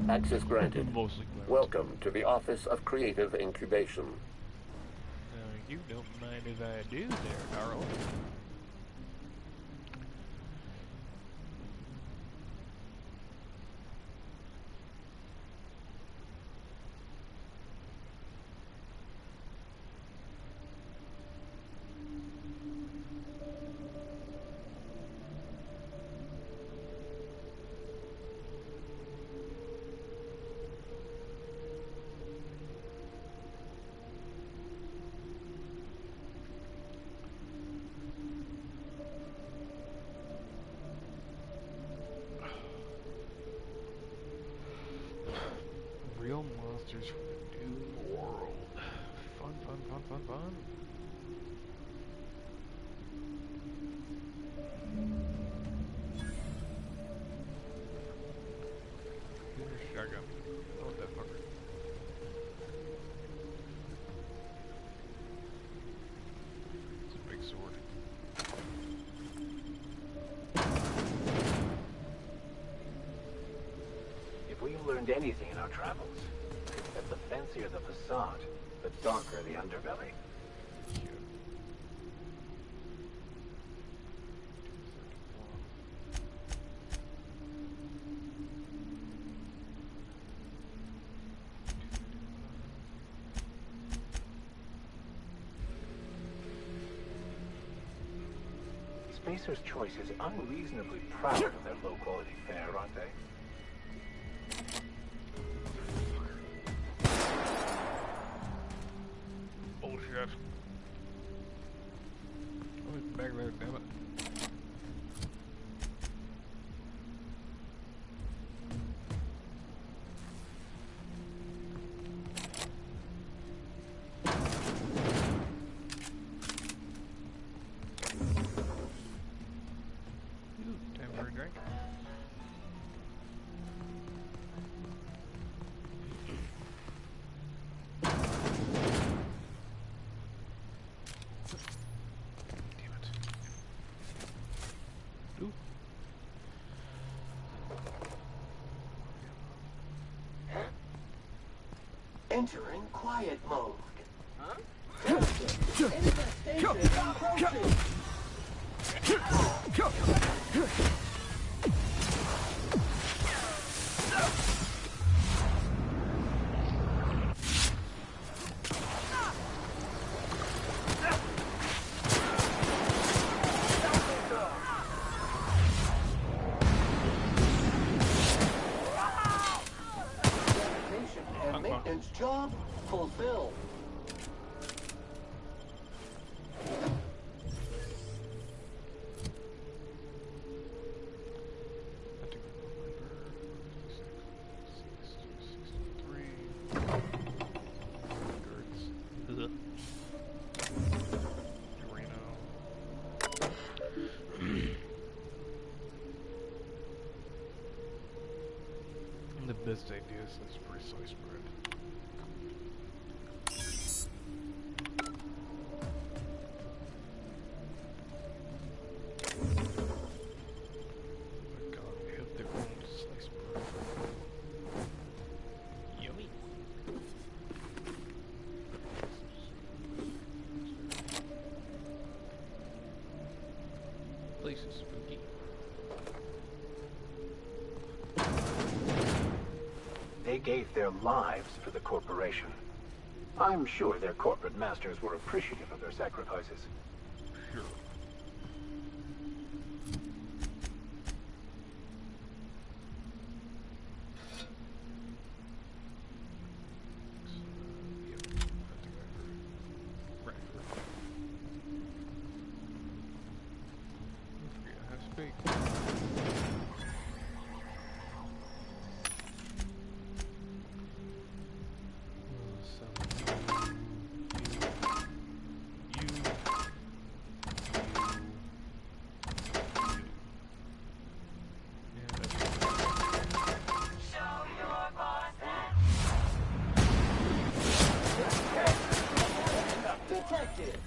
S18: Access granted.
S1: Mostly Clarence.
S18: Welcome to the Office of Creative Incubation.
S1: You don't mind if I do there, Carl. Real monsters from the new world. Fun, fun, fun, fun, fun. Here's a shotgun. I want that fucker.
S4: learned anything in our travels, it's that the fancier the facade, the darker the underbelly. Spacer's Choice is unreasonably proud of their low-quality fare, aren't they?
S1: Bullshit. Oh, it's back there, damn it. Time for a drink.
S10: Entering quiet mode. And maintenance job fulfilled.
S1: The best idea is this precise spread. Oh my god, we have their own sliced bread. Yummy. Place is spooky.
S4: They gave their lives for the corporation. I'm sure their corporate masters were appreciative of their sacrifices.
S1: Sure.
S10: Detected.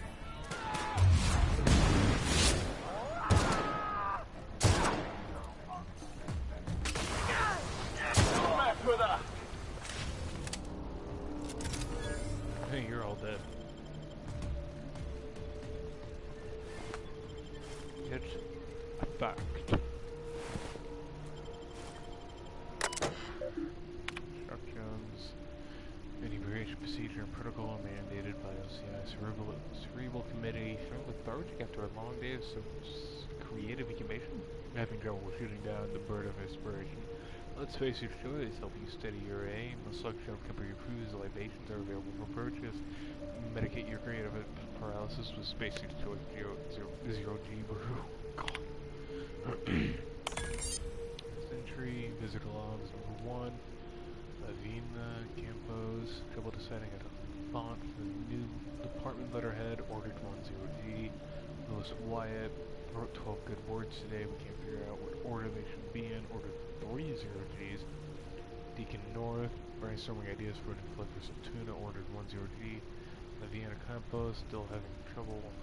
S1: Hey, you're all dead. It's a fact. Instructions. Any variation procedure and protocol are mandated by OCI Cerebral Committee. Found lethargic after a long day of creative incubation. Having trouble shooting down the bird of inspiration. Let's face your choice. Help you steady your aim. A suction of temporary crews. Libations are available for purchase. Medicate your creative paralysis with Spacesuit Choice Zero G Brew. God. Century. Visitor logs number 1. Avina Campos. Trouble deciding a font for the new department letterhead. Ordered 10G. Lewis Wyatt. Wrote 12 good words today. We can't figure out what order they should be in. Ordered 3 0Gs. Deacon North. Brainstorming ideas for an inflict for some tuna. Ordered 10G. Laviana Campos. Still having trouble on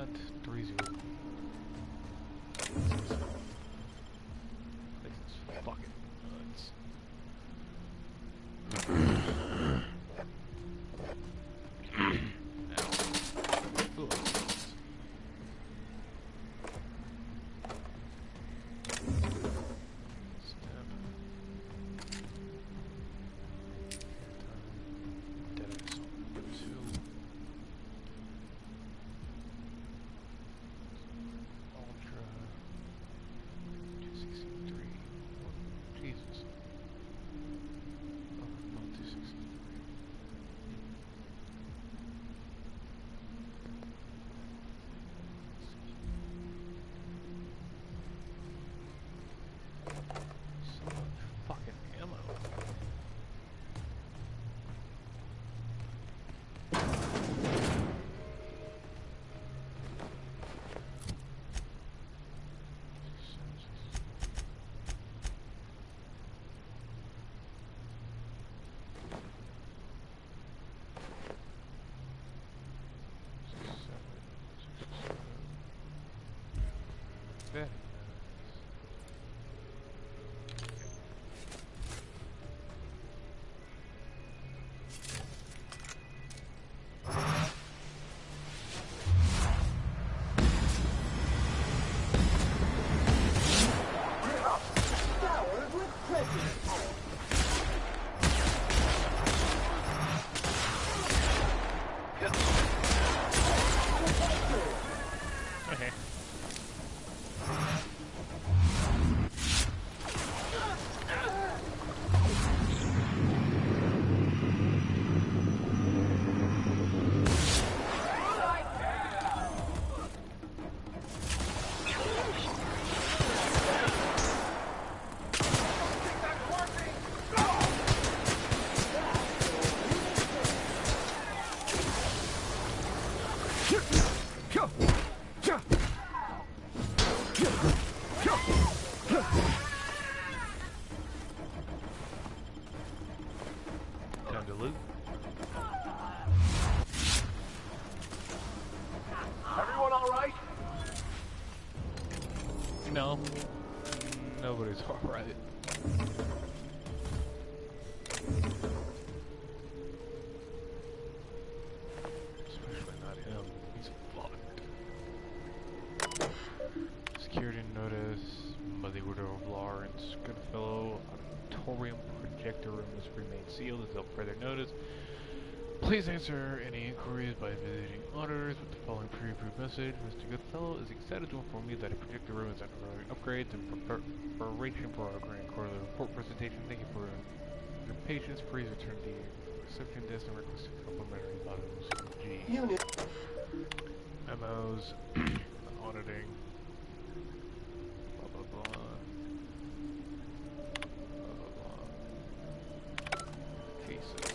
S1: the font. 3 0G. This is fucking nuts. to loot.
S4: Everyone all right?
S1: No. Nobody's alright. Especially not him. He's fucked. Security notice. By the order of Lawrence Goodfellow, auditorium projector room must remain sealed until further notice. Please answer any inquiries by visiting auditors with the following pre-approved message. Mr. Goodfellow is excited to inform you that a projector room is undergoing upgrades in preparation for our grand quarterly report presentation. Thank you for your patience. Please return to your reception desk and request complimentary bottles of G. Memos, auditing, blah blah blah. Blah blah blah. Cases.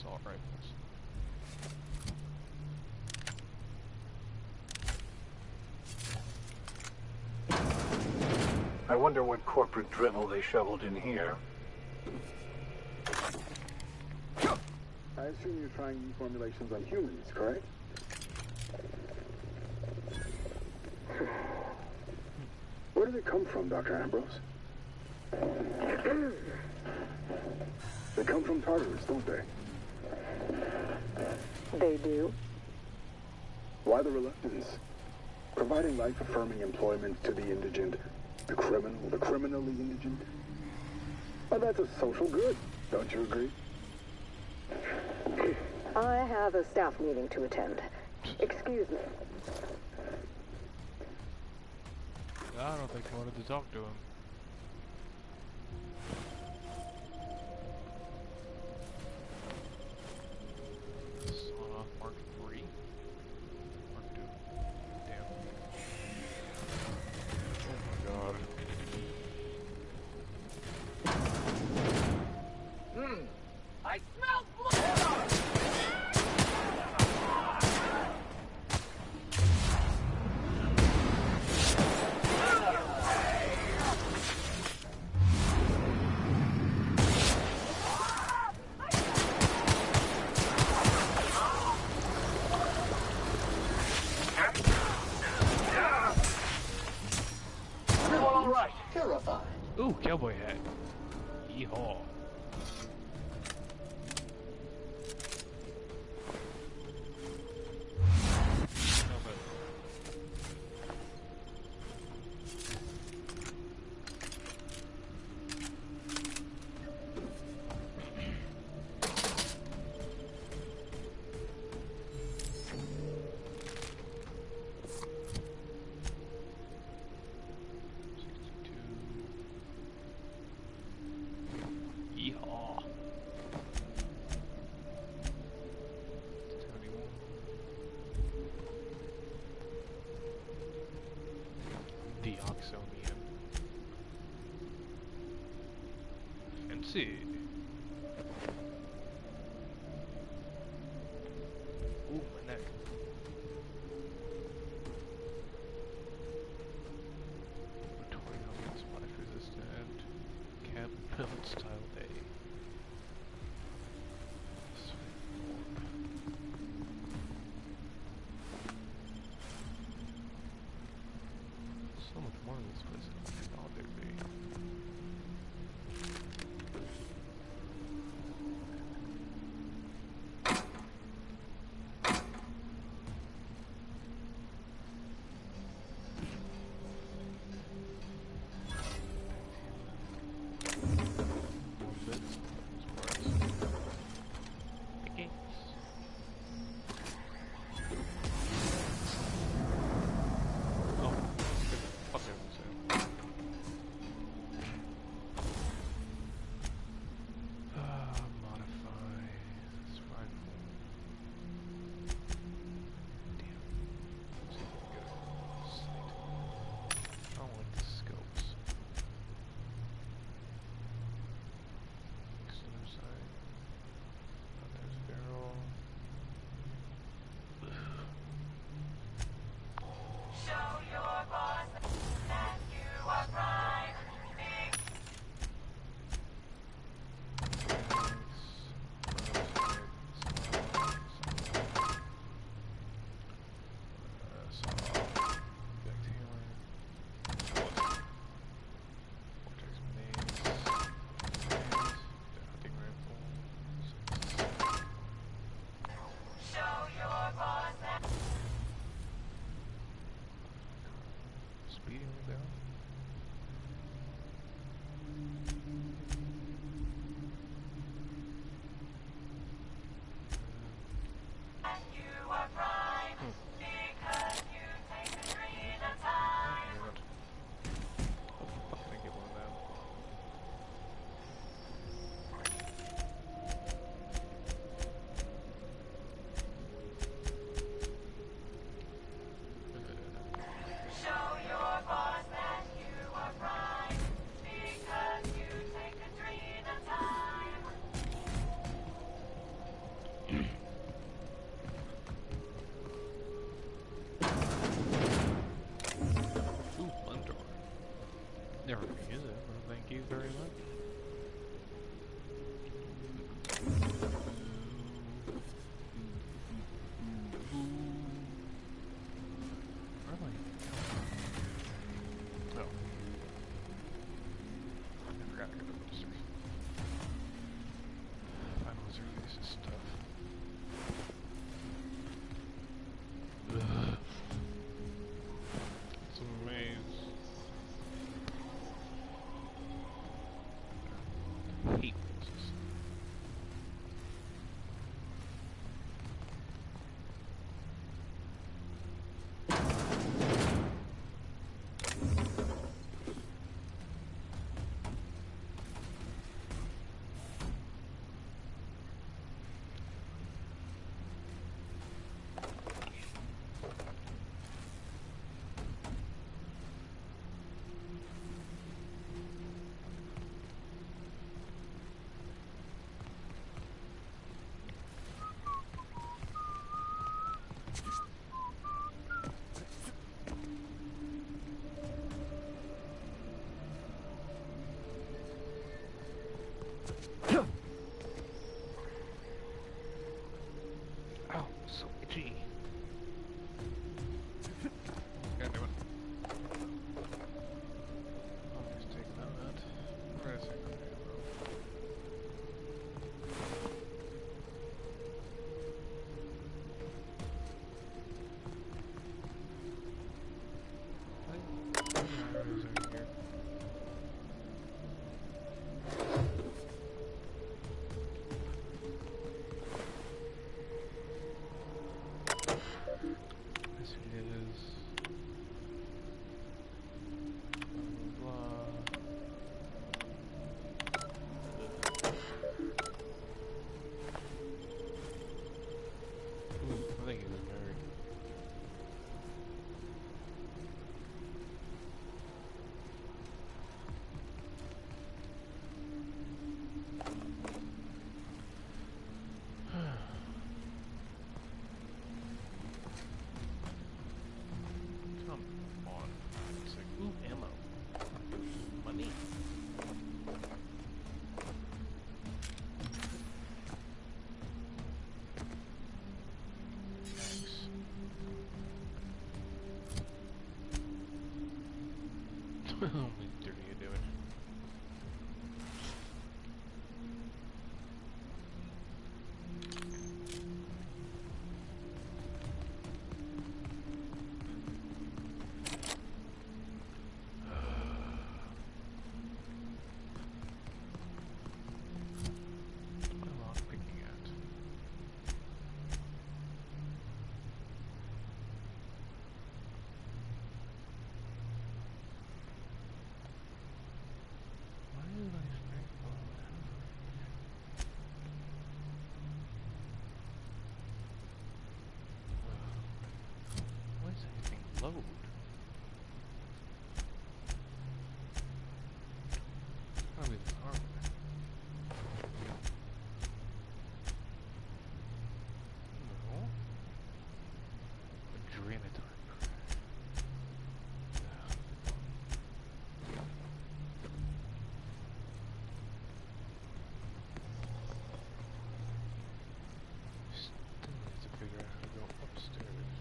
S1: Assault rifles.
S4: I wonder what corporate drivel they shoveled in here.
S3: I assume you're trying new formulations on humans, correct? Where do they come from, Dr. Ambrose? They come from Tartarus, don't they?
S6: They do.
S3: Why the reluctance? Providing life-affirming employment to the indigent, the criminally indigent? Well, that's a social good, don't you agree?
S6: I have a staff meeting to attend. Excuse me.
S1: I don't think I wanted to talk to him. Sauna Mark 3? Mark 2. Damn. Oh my god.
S10: I smell blood!
S4: Everyone all right?
S10: Purified.
S1: Ooh, cowboy hat. Yeehaw. Yeehaw. 71. Deoxonium. Fancy. Ooh, my neck. Tornado splash resistant. Cab pellet style day. speeding me down. Never gonna use it, but thank you very much. Where am I? Oh. I forgot to go to the registers. Final interface is tough. Ugh. It's a maze. Hate mazes. Ow, so itchy. Gotta do it. I'll just take that. Where is it? How many dirty are you doing? What's my lock picking at? Why is my strength low? Why is anything load? Probably the hard. No. A dream of time. Still need to figure out how to go upstairs.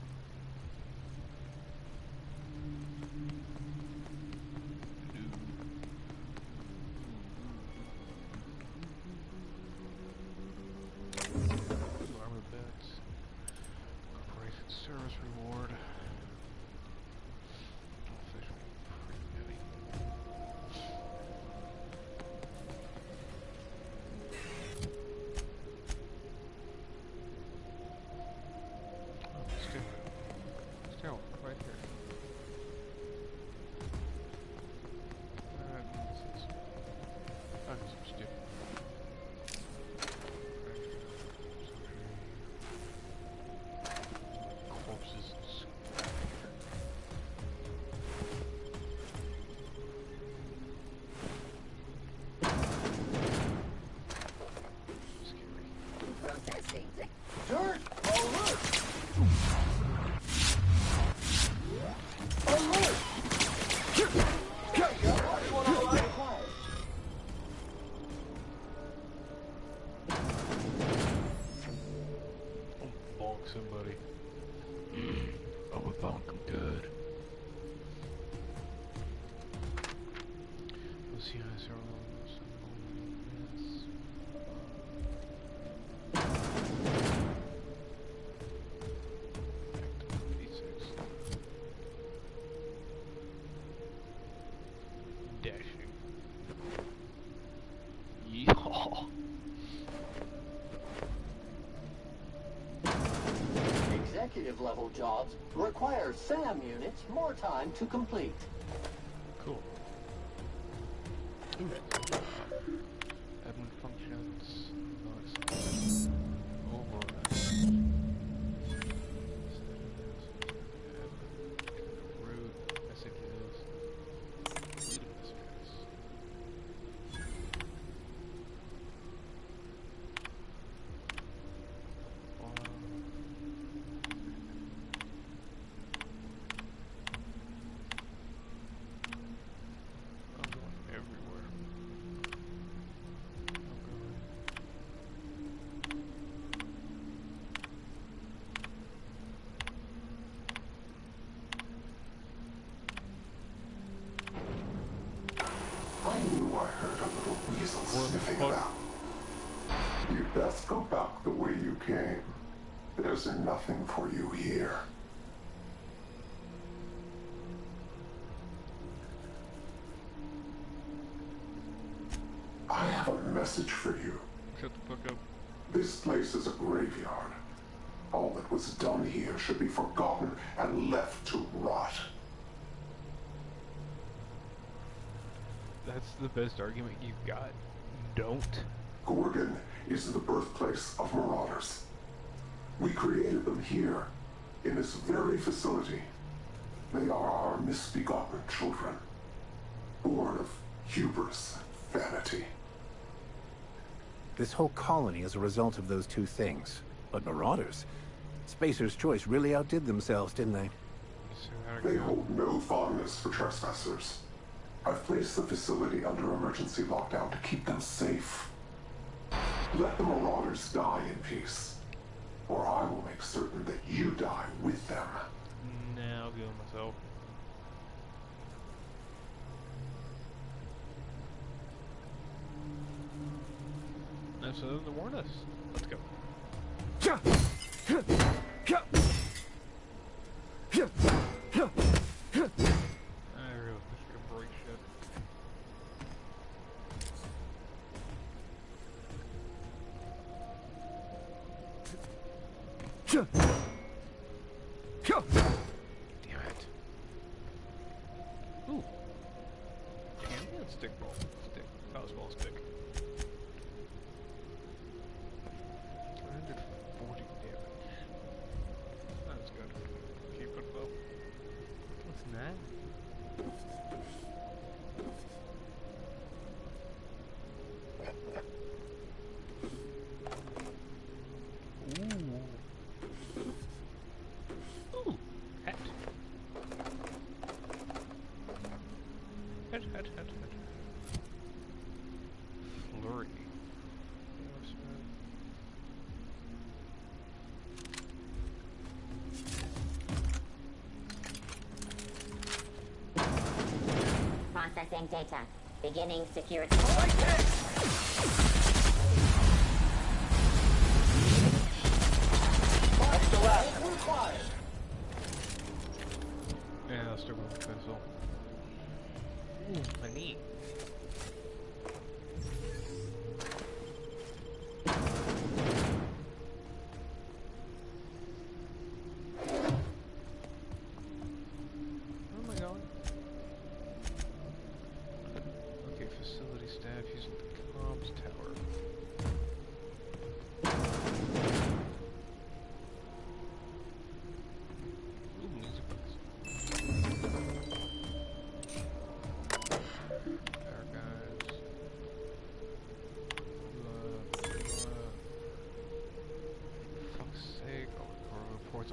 S10: Dirt alert! Alert! Everyone all right?
S1: Bonk somebody. I would bonk him good. Let's see how this dashing. Yeehaw.
S10: Executive level jobs require SAM units more time to complete.
S1: Cool. Admin functions. Nice. Override. Root messages. Delete messages. I'm going everywhere.
S19: I knew I heard a little weasel sniffing about. You best go back the way you came. There's nothing for you here. I have a message for you.
S1: Shut the fuck up.
S19: This place is a graveyard. All that was done here should be forgotten and left to rot.
S1: That's the best argument you've got. Don't.
S19: Gorgon is the birthplace of marauders. We created them here, in this very facility. They are our misbegotten children, born of hubris and vanity.
S12: This whole colony is a result of those two things. But marauders? Spacer's Choice really outdid themselves, didn't they?
S19: They hold no fondness for trespassers. I've placed the facility under emergency lockdown to keep them safe. Let the marauders die in peace, or I will make certain that you die with them.
S1: Nah, I'll kill myself. That's them to warn us. Let's go. I really wish I could break shit. Damn it. Ooh. Champion stickball. Stick. Baseball stick. 140 damage. That's good. Keep it up. What's that? Ooh. Hat. Hat. Flurry.
S11: Processing data. Beginning security.
S1: Yeah, I'll start with the pencil. Ooh, my knee. Where am I going? Okay, facility staff using the comms tower.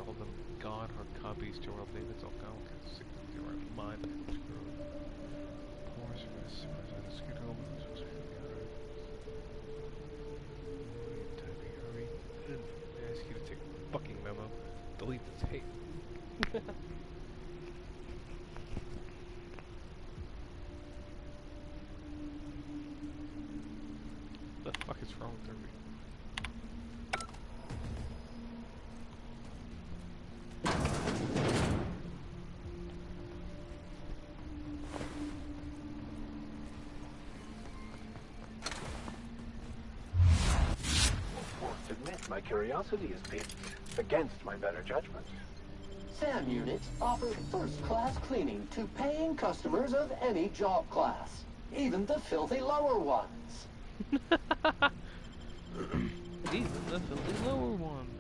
S1: call them God hard copies to Royal David's all kind of sickness they were mind that helps grow. Poor service, scoot home and this was typing, hurry. I didn't ask you to take a fucking memo. Delete the tape. The fuck is wrong with Derby?
S4: Forced to admit my curiosity is piqued against my better judgment.
S10: SAM units offer first-class cleaning to paying customers of any job class, even the filthy lower ones.
S1: Even the filthy lower ones.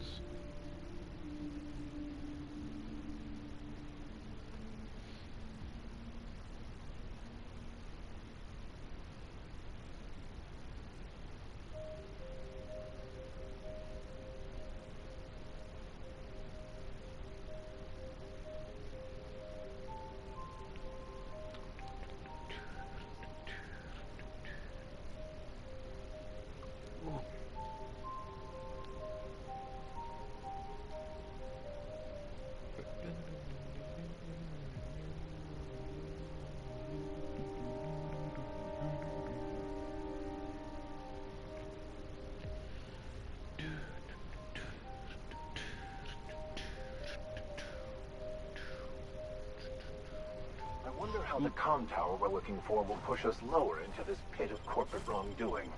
S4: I wonder how the comm tower we're looking for will push us lower into this pit of corporate wrongdoing.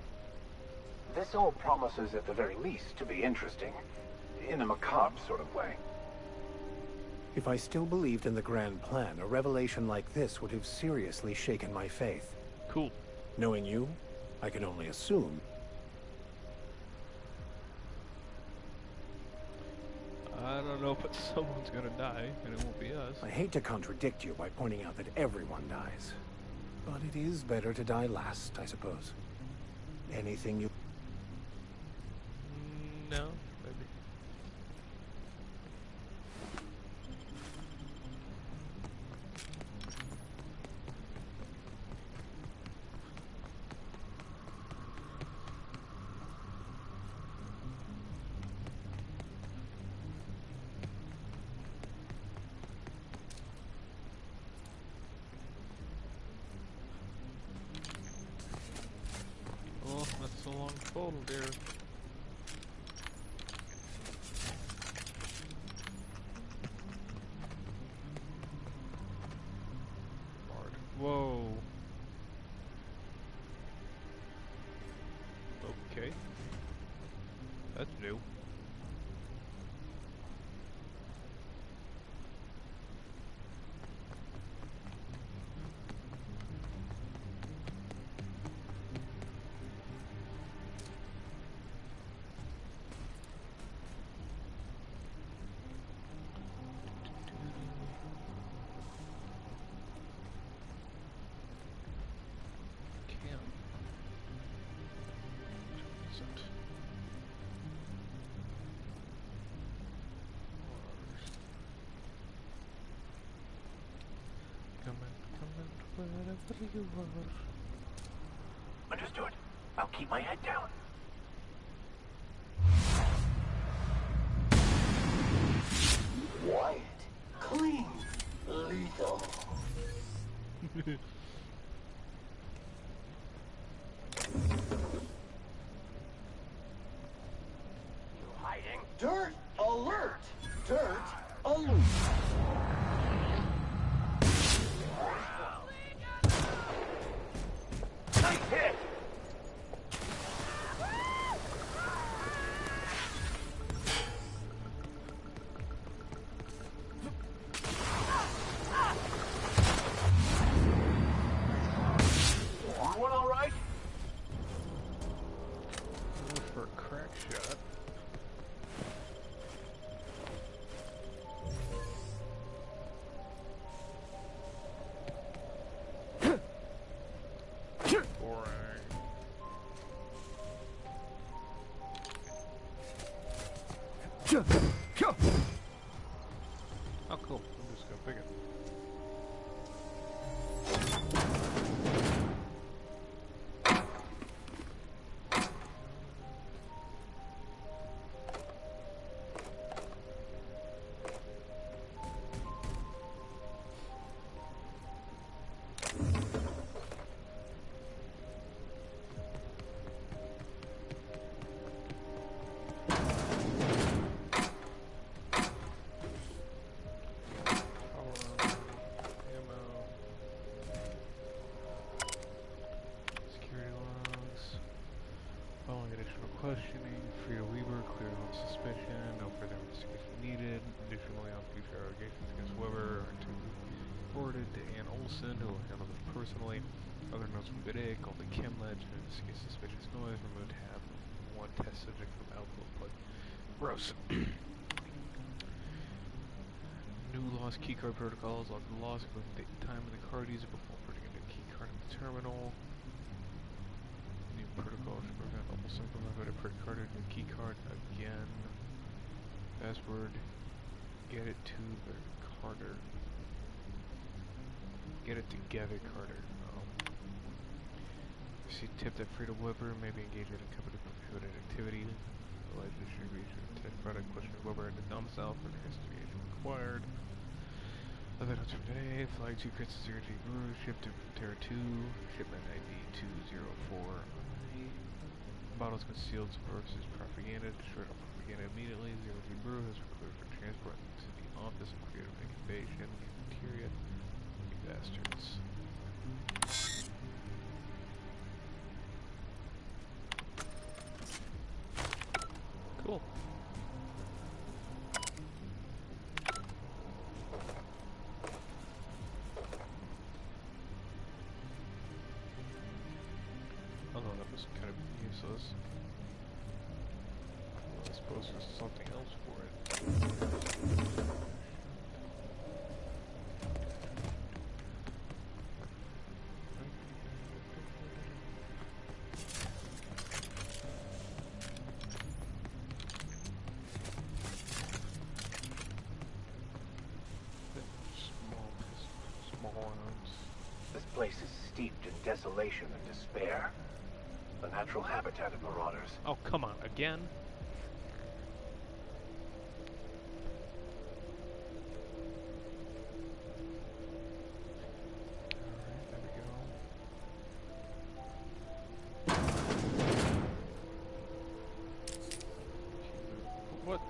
S4: This all promises, at the very least, to be interesting. In a macabre sort of way.
S12: If I still believed in the grand plan, a revelation like this would have seriously shaken my faith.
S1: Cool.
S12: Knowing you, I can only assume.
S1: I don't know, but someone's gonna die, and it won't be us.
S12: I hate to contradict you by pointing out that everyone dies. But it is better to die last, I suppose. Anything you...
S1: No, maybe. Oh, that's a long photo there. Whoa. Okay. That's new. Wherever you are.
S4: Understood. I'll keep my head down.
S10: Quiet, clean, lethal.
S4: Hiding.
S10: Dirt alert! Dirt alert!
S4: Nice hit! Everyone all right?
S1: For a crack shot. Cool. I'm just gonna pick it. Questioning, Frida Weber cleared on suspicion, no further investigation needed. Additionally, all future allegations against Weber are to be forwarded to Ann Olson, who will handle them personally. Other notes from Bidet called the Chem Ledge and investigate suspicious noise, removed half of one test subject from outflow plug. Gross. New lost keycard protocols, lock the loss, including date and time of the card user before putting a new keycard in the terminal. Protocol should prevent almost implemented a card and key card again. Password. Get it to the Carter. Get it together, Carter. She tipped that Frida Weber may be engaged in a company prohibited activity. Alleged distribution of tech product questioning Weber at the domicile for investigation required. Other notes from today, Flag 2 Crits 0G Brew, shipped to Terra 2, shipment ID 204. Bottles concealed versus propaganda, destroyed all propaganda immediately. 0G Brew has been cleared for transport to the office of creative incubation. Cafeteria. You bastards. Cool. Although that was kind of useless. Well, I suppose there's something else for it. Small ones.
S4: This place is steeped in desolation and despair. The natural habitat of marauders.
S1: Oh, come on, again? Alright, there we go. What?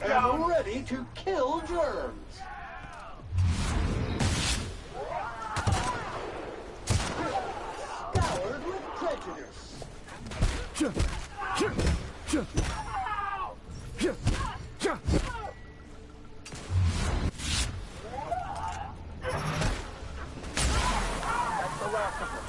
S10: And ready to kill germs. Scoured with prejudice. That's the last of them.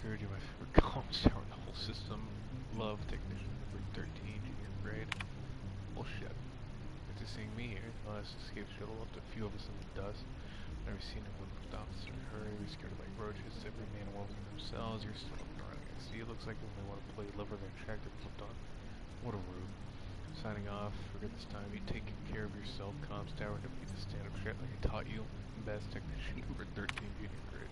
S1: Third, you're my favorite comms tower in the whole system. Love technician number 13, junior grade. Bullshit. After seeing me here, the last escape shuttle left a few of us in the dust. Never seen anyone with officer in a hurry. We're scared like roaches. Every man and woman themselves. You're still up and running. I see. It looks like when they want to play lover, they're attracted to flipped on. What a rude. Signing off. Forget this time. You take care of yourself. Comms tower. Don't be the stand-up shit like I taught you. Best technician number 13, junior grade.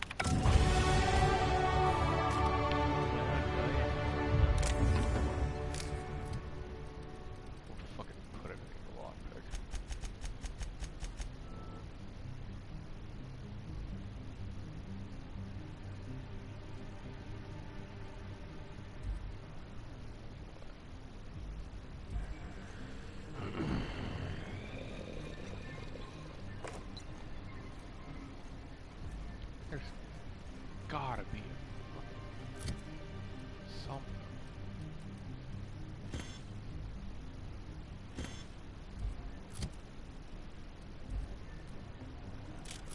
S1: We'll fucking put everything in the lockpick. There's gotta be something.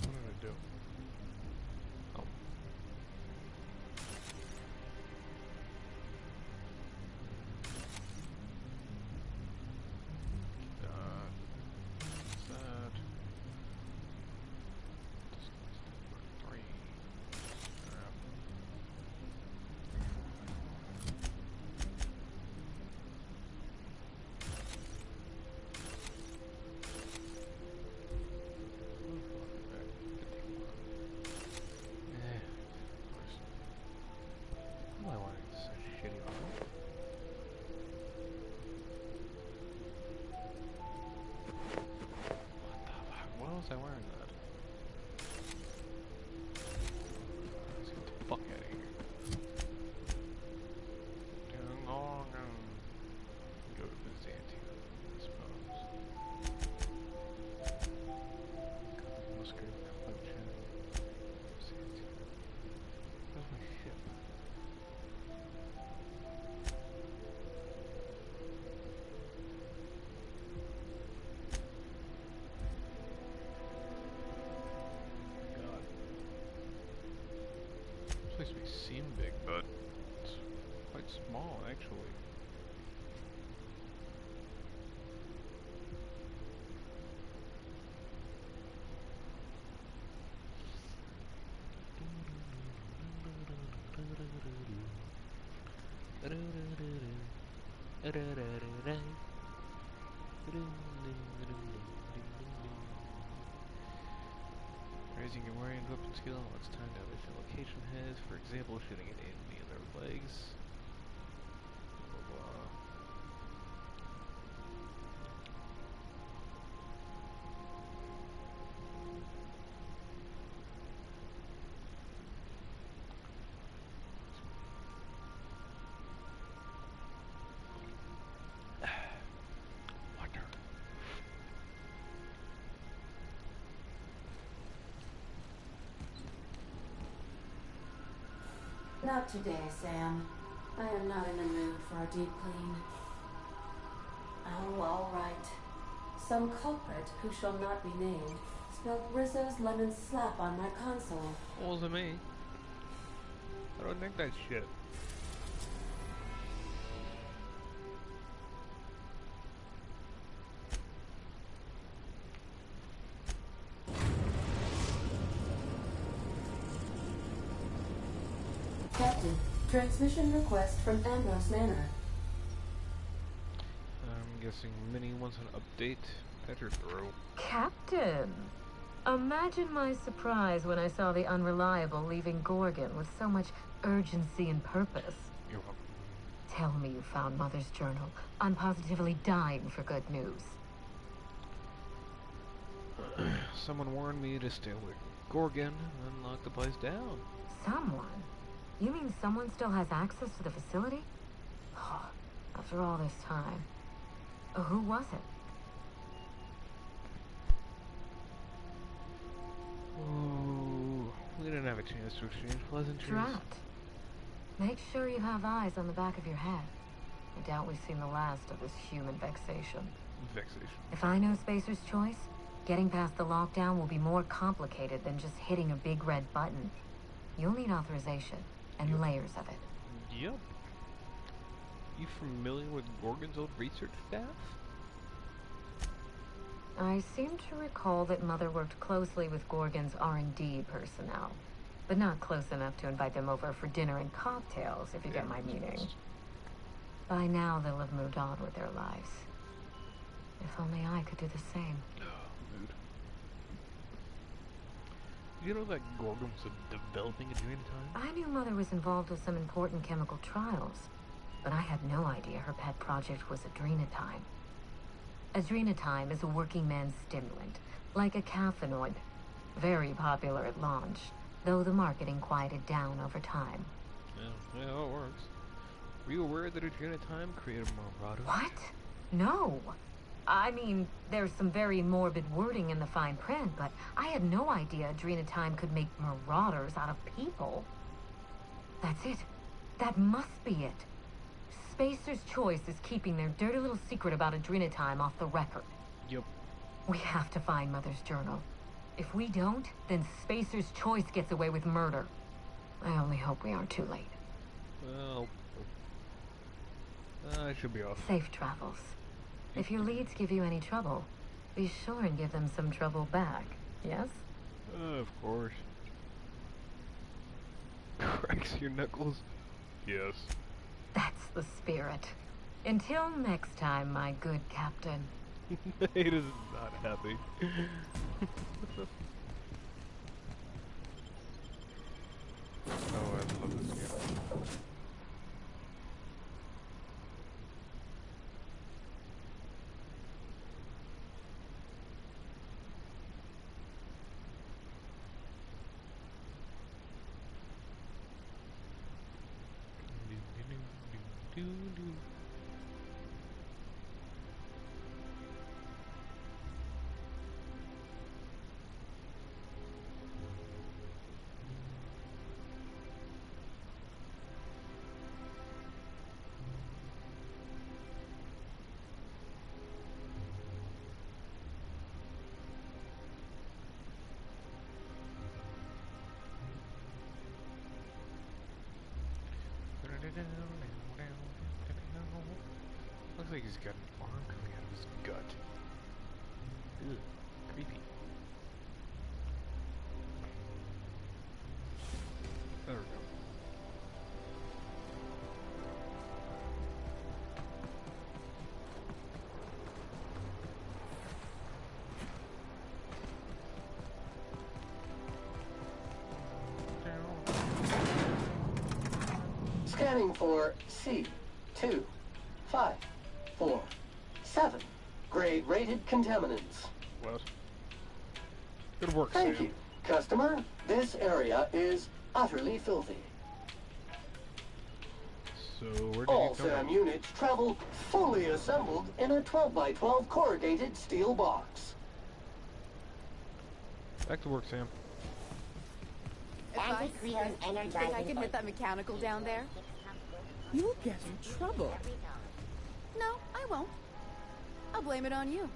S1: What did I do? Oh. What's that? Three. Why am I wearing such shitty armor? What the fuck? Why was I wearing that? Let's get the fuck out of here. Go to Byzantium, I suppose. Musket collection. Byzantium. Where's my ship? God. This place may seem big, but it's quite small, actually. Raising your wearing weapon skill, it's time to elevate your location heads. For example, shooting an enemy in their legs. Blah, blah, blah. Water.
S8: Not today, Sam. I am not in the mood for a deep clean. Oh, all right. Some culprit who shall not be named spilled Rizzo's lemon slap on my console.
S1: What was it me? I don't think that shit.
S8: Captain, transmission request from Ambrose Manor.
S1: I'm guessing Minnie wants an update. Patch her through.
S5: Captain! Imagine my surprise when I saw the Unreliable leaving Gorgon with so much urgency and purpose.
S1: You're welcome.
S5: Tell me you found Mother's journal. I'm positively dying for good news.
S1: Someone warned me to stay away from Gorgon and lock the place down.
S5: Someone? You mean someone still has access to the facility? Oh, after all this time. Who was it?
S1: Oh, we didn't have a chance to exchange pleasantries.
S5: Drat. Make sure you have eyes on the back of your head. I doubt we've seen the last of this human vexation.
S1: Vexation.
S5: If I know Spacer's choice, getting past the lockdown will be more complicated than just hitting a big red button. You'll need authorization. and layers of it.
S1: Yep. You familiar with Gorgon's old research staff?
S5: I seem to recall that Mother worked closely with Gorgon's R&D personnel, but not close enough to invite them over for dinner and cocktails, if you get my meaning. By now, they'll have moved on with their lives. If only I could do the same.
S1: Mood. You know that Gorgon was developing adrenatime?
S5: I knew Mother was involved with some important chemical trials, but I had no idea her pet project was adrenatime. Adrenatime is a working man's stimulant, like a caffeinoid. Very popular at launch, though the marketing quieted down over time.
S1: Yeah, it works. Were you aware that adrenatime created marauders?
S5: What? No. I mean, there's some very morbid wording in the fine print, but I had no idea adrenatime could make marauders out of people. That's it. That must be it. Spacer's Choice is keeping their dirty little secret about adrenatime off the record.
S1: Yep.
S5: We have to find Mother's journal. If we don't, then Spacer's Choice gets away with murder. I only hope we aren't too late.
S1: Well, I should be off.
S5: Safe travels. If your leads give you any trouble, be sure and give them some trouble back, yes?
S1: Of course. Cracks your knuckles? Yes.
S5: That's the spirit. Until next time, my good captain.
S1: It is not happy. Oh, I love this game. Looks like he's got an arm coming out of his gut. Ew, creepy. There we go.
S10: Scanning for C2547. Grade rated contaminants.
S1: What? Good work,
S10: Thank
S1: Sam.
S10: you. Customer, this area is utterly filthy.
S1: So, where did
S10: All
S1: you come
S10: SAM
S1: from?
S10: units travel fully assembled in a 12x12 corrugated steel box.
S1: Back to work, Sam.
S15: Advice? Think I can hit that mechanical down there? You'll get in trouble. No, I won't. I'll blame it on you.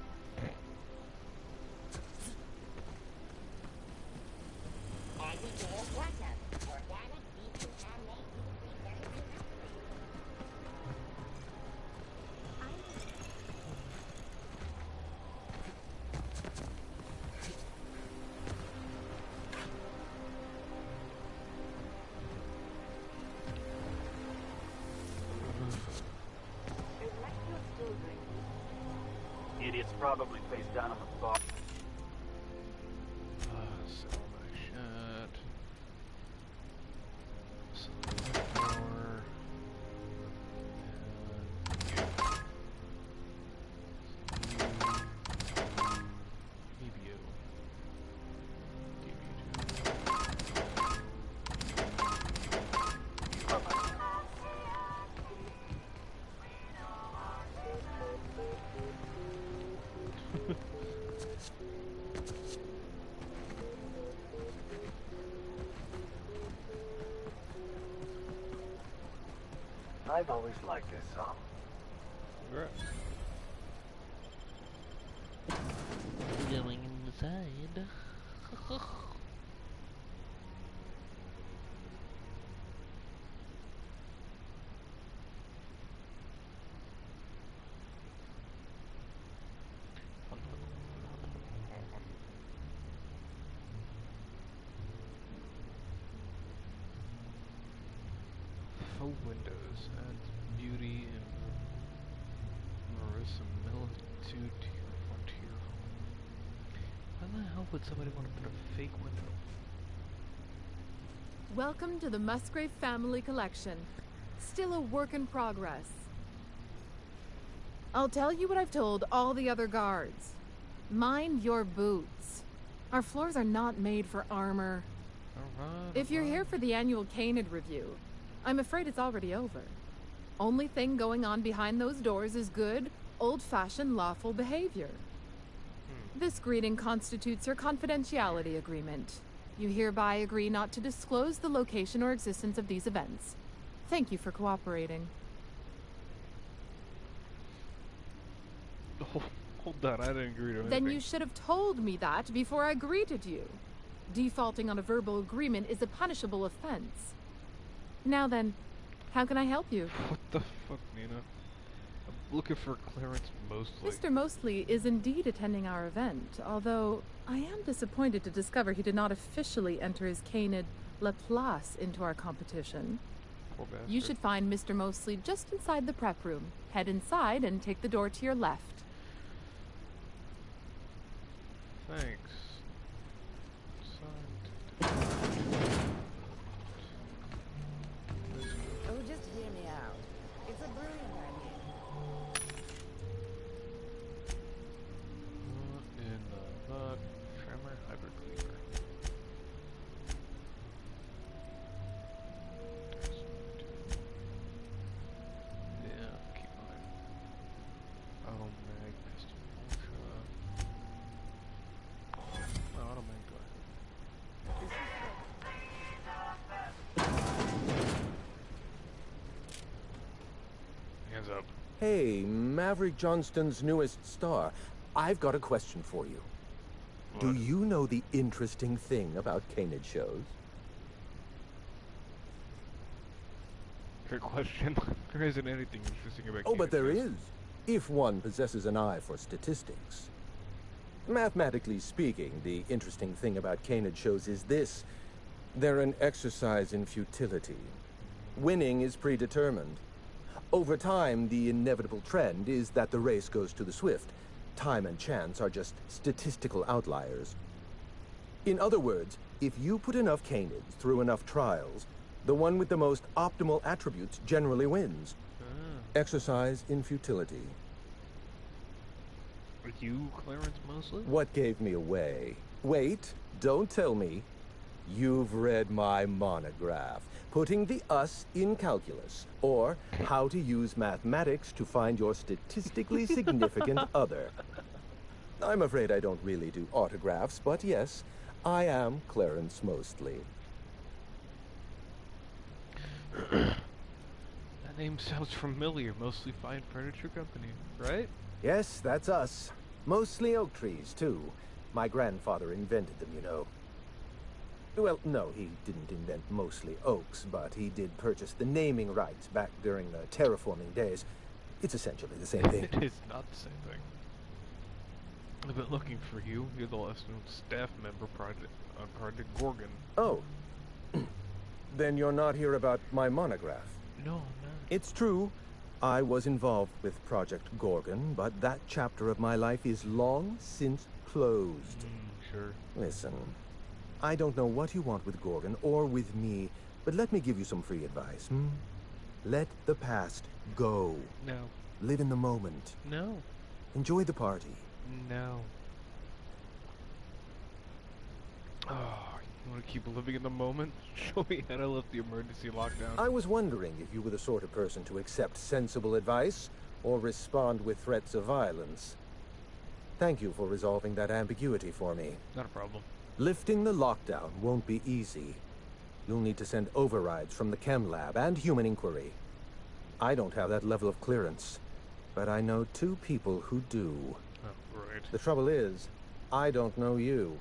S20: Idiot's probably face down on the bar.
S1: Sell my shit. Sell more. Maybe you.
S4: I've always liked this song.
S1: Right.
S21: Going inside.
S1: faux windows adds beauty and verisimilitude to your frontier home. Why the hell would somebody want to put a fake window?
S21: Welcome to the Musgrave Family Collection. Still a work in progress. I'll tell you what I've told all the other guards. Mind your boots. Our floors are not made for armor. If you're here for the annual Canid review, I'm afraid it's already over. Only thing going on behind those doors is good, old-fashioned lawful behavior. This greeting constitutes your confidentiality agreement. You hereby agree not to disclose the location or existence of these events. Thank you for cooperating.
S1: Oh, hold on, I didn't agree to anything.
S21: Then you should have told me that before I greeted you. Defaulting on a verbal agreement is a punishable offense. Now then, how can I help you?
S1: What the fuck, Nina? I'm looking for Clarence Mosley.
S21: Mr. Mosley is indeed attending our event, although I am disappointed to discover he did not officially enter his Canid Laplace into our competition.
S1: Poor bastard.
S21: You should find Mr. Mosley just inside the prep room. Head inside and take the door to your left.
S1: Thanks.
S22: Oh, just hear me out. It's a brilliant idea.
S1: In the trimmer hybrid cleaver. Yeah, keep mine. Auto mag, pistol ultra. No, auto mag do I have? Hands up.
S23: Hey, Maverick Johnston's newest star. I've got a question for you.
S1: What?
S23: Do you know the interesting thing about Canid shows?
S1: Good question. There isn't anything interesting about
S23: Oh, but
S1: Canid
S23: there
S1: shows.
S23: is, if one possesses an eye for statistics. Mathematically speaking, the interesting thing about Canid shows is this. They're an exercise in futility. Winning is predetermined. Over time, the inevitable trend is that the race goes to the swift. Time and chance are just statistical outliers. In other words, if you put enough Canids through enough trials, the one with the most optimal attributes generally wins. Exercise in futility.
S1: Are you Clarence Mosley?
S23: What gave me away? Wait, don't tell me. You've read my monograph, Putting the Us in Calculus, or How to Use Mathematics to Find Your Statistically Significant Other. I'm afraid I don't really do autographs, but yes, I am Clarence Mosley.
S1: That name sounds familiar. Mostly Fine Furniture Company, right?
S23: Yes, that's us. Mostly oak trees, too. My grandfather invented them, you know. Well, no, he didn't invent mostly oaks, but he did purchase the naming rights back during the terraforming days. It's essentially the same thing.
S1: It is not the same thing. I've been looking for you. You're the last known staff member on Project Gorgon.
S23: Oh. Then you're not here about my monograph?
S1: No, I'm not.
S23: It's true. I was involved with Project Gorgon, but that chapter of my life is long since closed.
S1: Sure.
S23: Listen, I don't know what you want with Gorgon or with me, but let me give you some free advice, Let the past go.
S1: No.
S23: Live in the moment.
S1: No.
S23: Enjoy the party.
S1: No. Oh, you want to keep living in the moment? Show me how to lift the emergency lockdown.
S23: I was wondering if you were the sort of person to accept sensible advice or respond with threats of violence. Thank you for resolving that ambiguity for me.
S1: Not a problem.
S23: Lifting the lockdown won't be easy. You'll need to send overrides from the chem lab and human inquiry. I don't have that level of clearance, but I know two people who do.
S1: Oh, right.
S23: The trouble is, I don't know you.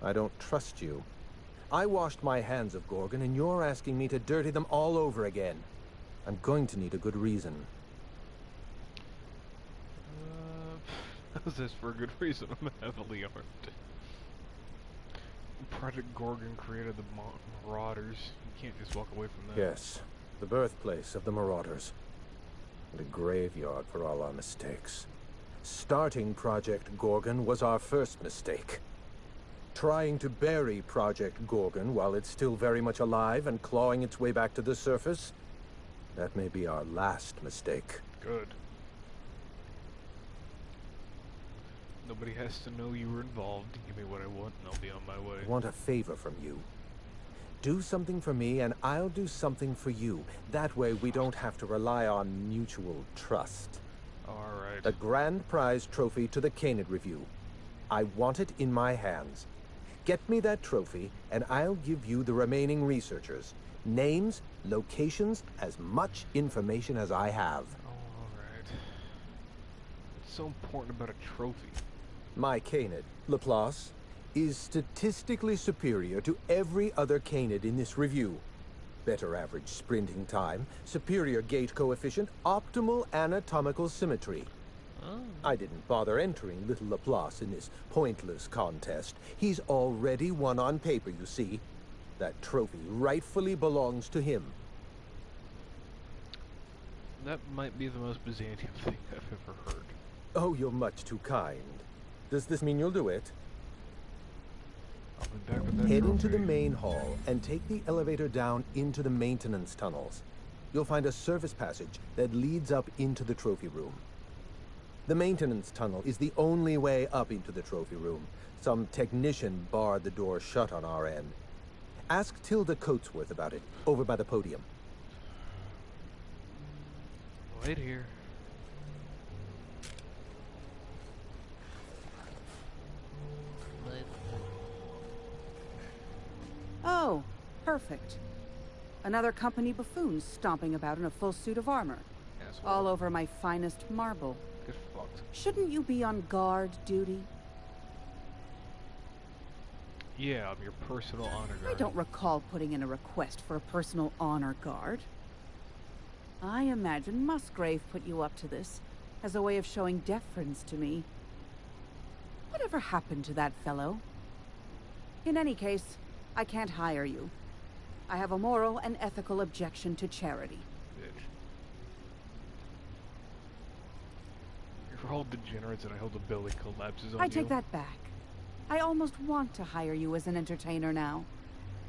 S23: I don't trust you. I washed my hands of Gorgon, and you're asking me to dirty them all over again. I'm going to need a good reason.
S1: This is for a good reason. I'm heavily armed. Project Gorgon created the Marauders. You can't just walk away from that.
S23: Yes. The birthplace of the Marauders. And a graveyard for all our mistakes. Starting Project Gorgon was our first mistake. Trying to bury Project Gorgon while it's still very much alive and clawing its way back to the surface, that may be our last mistake.
S1: Good. Nobody has to know you were involved. Give me what I want and I'll be on my way.
S23: I want a favor from you. Do something for me and I'll do something for you. That way we don't have to rely on mutual trust.
S1: Alright.
S23: A grand prize trophy to the Canid Review. I want it in my hands. Get me that trophy and I'll give you the remaining researchers. Names, locations, as much information as I have.
S1: Alright. What's so important about a trophy?
S23: My Canid, Laplace, is statistically superior to every other Canid in this review. Better average sprinting time, superior gait coefficient, optimal anatomical symmetry.
S1: Oh.
S23: I didn't bother entering little Laplace in this pointless contest. He's already won on paper, you see. That trophy rightfully belongs to him.
S1: That might be the most Byzantium thing I've ever heard.
S23: Oh, you're much too kind. Does this mean you'll do it?
S1: I'll be back with that
S23: Head
S1: trophy.
S23: into the main hall and take the elevator down into the maintenance tunnels. You'll find a service passage that leads up into the trophy room. The maintenance tunnel is the only way up into the trophy room. Some technician barred the door shut on our end. Ask Tilda Coatsworth about it, over by the podium.
S1: Wait here.
S15: Oh, perfect. Another company buffoon stomping about in a full suit of armor.
S1: Asshole.
S15: All over my finest marble.
S1: Get fucked.
S15: Shouldn't you be on guard duty?
S1: Yeah, I'm your personal honor guard.
S15: I don't recall putting in a request for a personal honor guard. I imagine Musgrave put you up to this as a way of showing deference to me. Whatever happened to that fellow? In any case, I can't hire you. I have a moral and ethical objection to charity.
S1: Bitch. You're all degenerates and I hope the building collapses on you.
S15: I take that back. I almost want to hire you as an entertainer now.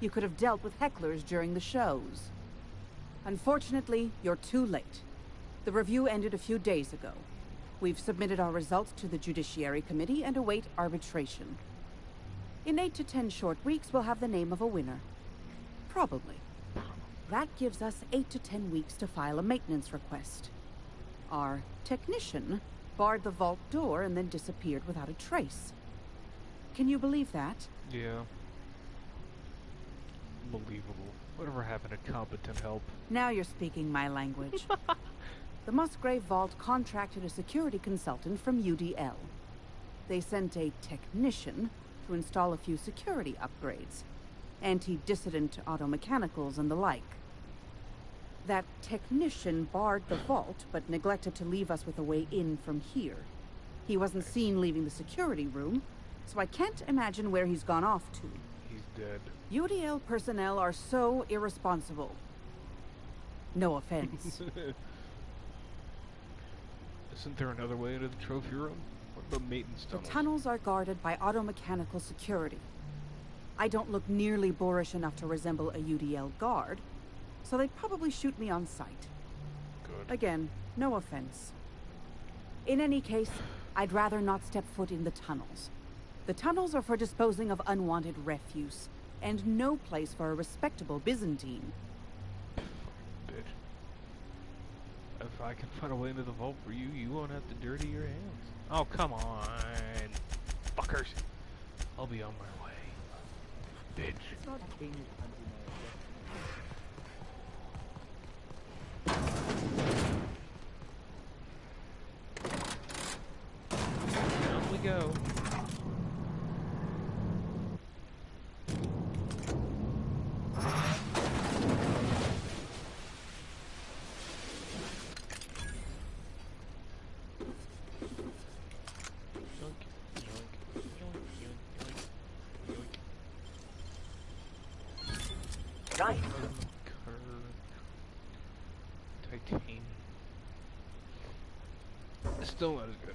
S15: You could have dealt with hecklers during the shows. Unfortunately, you're too late. The review ended a few days ago. We've submitted our results to the Judiciary Committee and await arbitration. In 8 to 10 short weeks, we'll have the name of a winner. Probably. That gives us 8 to 10 weeks to file a maintenance request. Our technician barred the vault door and then disappeared without a trace. Can you believe that?
S1: Yeah. Unbelievable. Whatever happened to competent help?
S15: Now you're speaking my language. The Musgrave Vault contracted a security consultant from UDL. They sent a technician to install a few security upgrades. Anti-dissident automechanicals and the like. That technician barred the vault, but neglected to leave us with a way in from here. He wasn't seen leaving the security room, so I can't imagine where he's gone off to.
S1: He's dead.
S15: UDL personnel are so irresponsible. No offense.
S1: Isn't there another way into the trophy room? What about maintenance
S15: The
S1: tunnels?
S15: tunnels are guarded by automechanical security. I don't look nearly boorish enough to resemble a UDL guard, so they'd probably shoot me on sight.
S1: Good.
S15: Again, no offense. In any case, I'd rather not step foot in the tunnels. The tunnels are for disposing of unwanted refuse, and no place for a respectable Byzantine.
S1: Bitch. If I can find a way into the vault for you, you won't have to dirty your hands. Oh, come on. Fuckers. I'll be on my way. Bitch. Down we go.
S10: Right.
S1: Still not as good.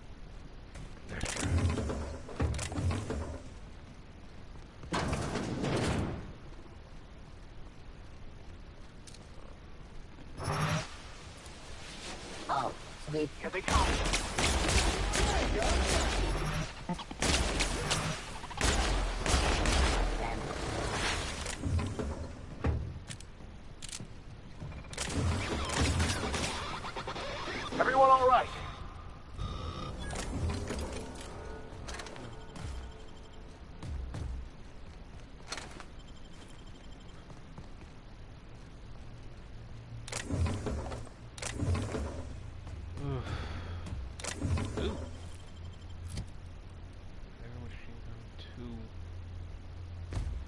S11: Oh, sweet.
S4: Here they come. Everyone all right?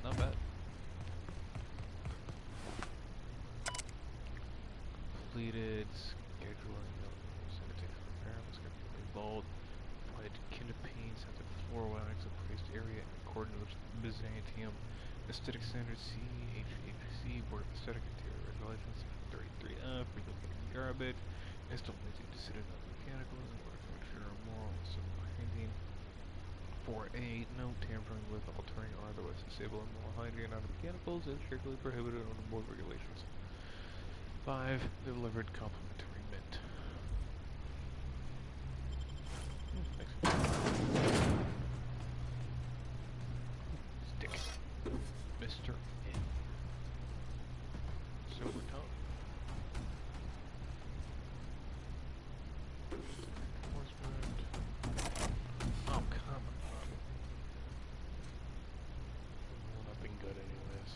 S1: Not bad. Completed scheduling. Sanitation repair. Let's get bold. Applied kinda-panes at the floor wax appraised area in accordance with Byzantium aesthetic standards C, HHC, Board of Aesthetic Interior Regulations 33F, relocating garbage, installation to sit in on mechanical, order moral, civil painting. 4A, no tampering with, altering, or otherwise disable immoral hygiene out of mechanicals is strictly prohibited under board regulations. 5, delivered complimentary mint. Stick. Mr. N. Silver tongue. Enforcement. Oh, come on. Well, nothing good anyways.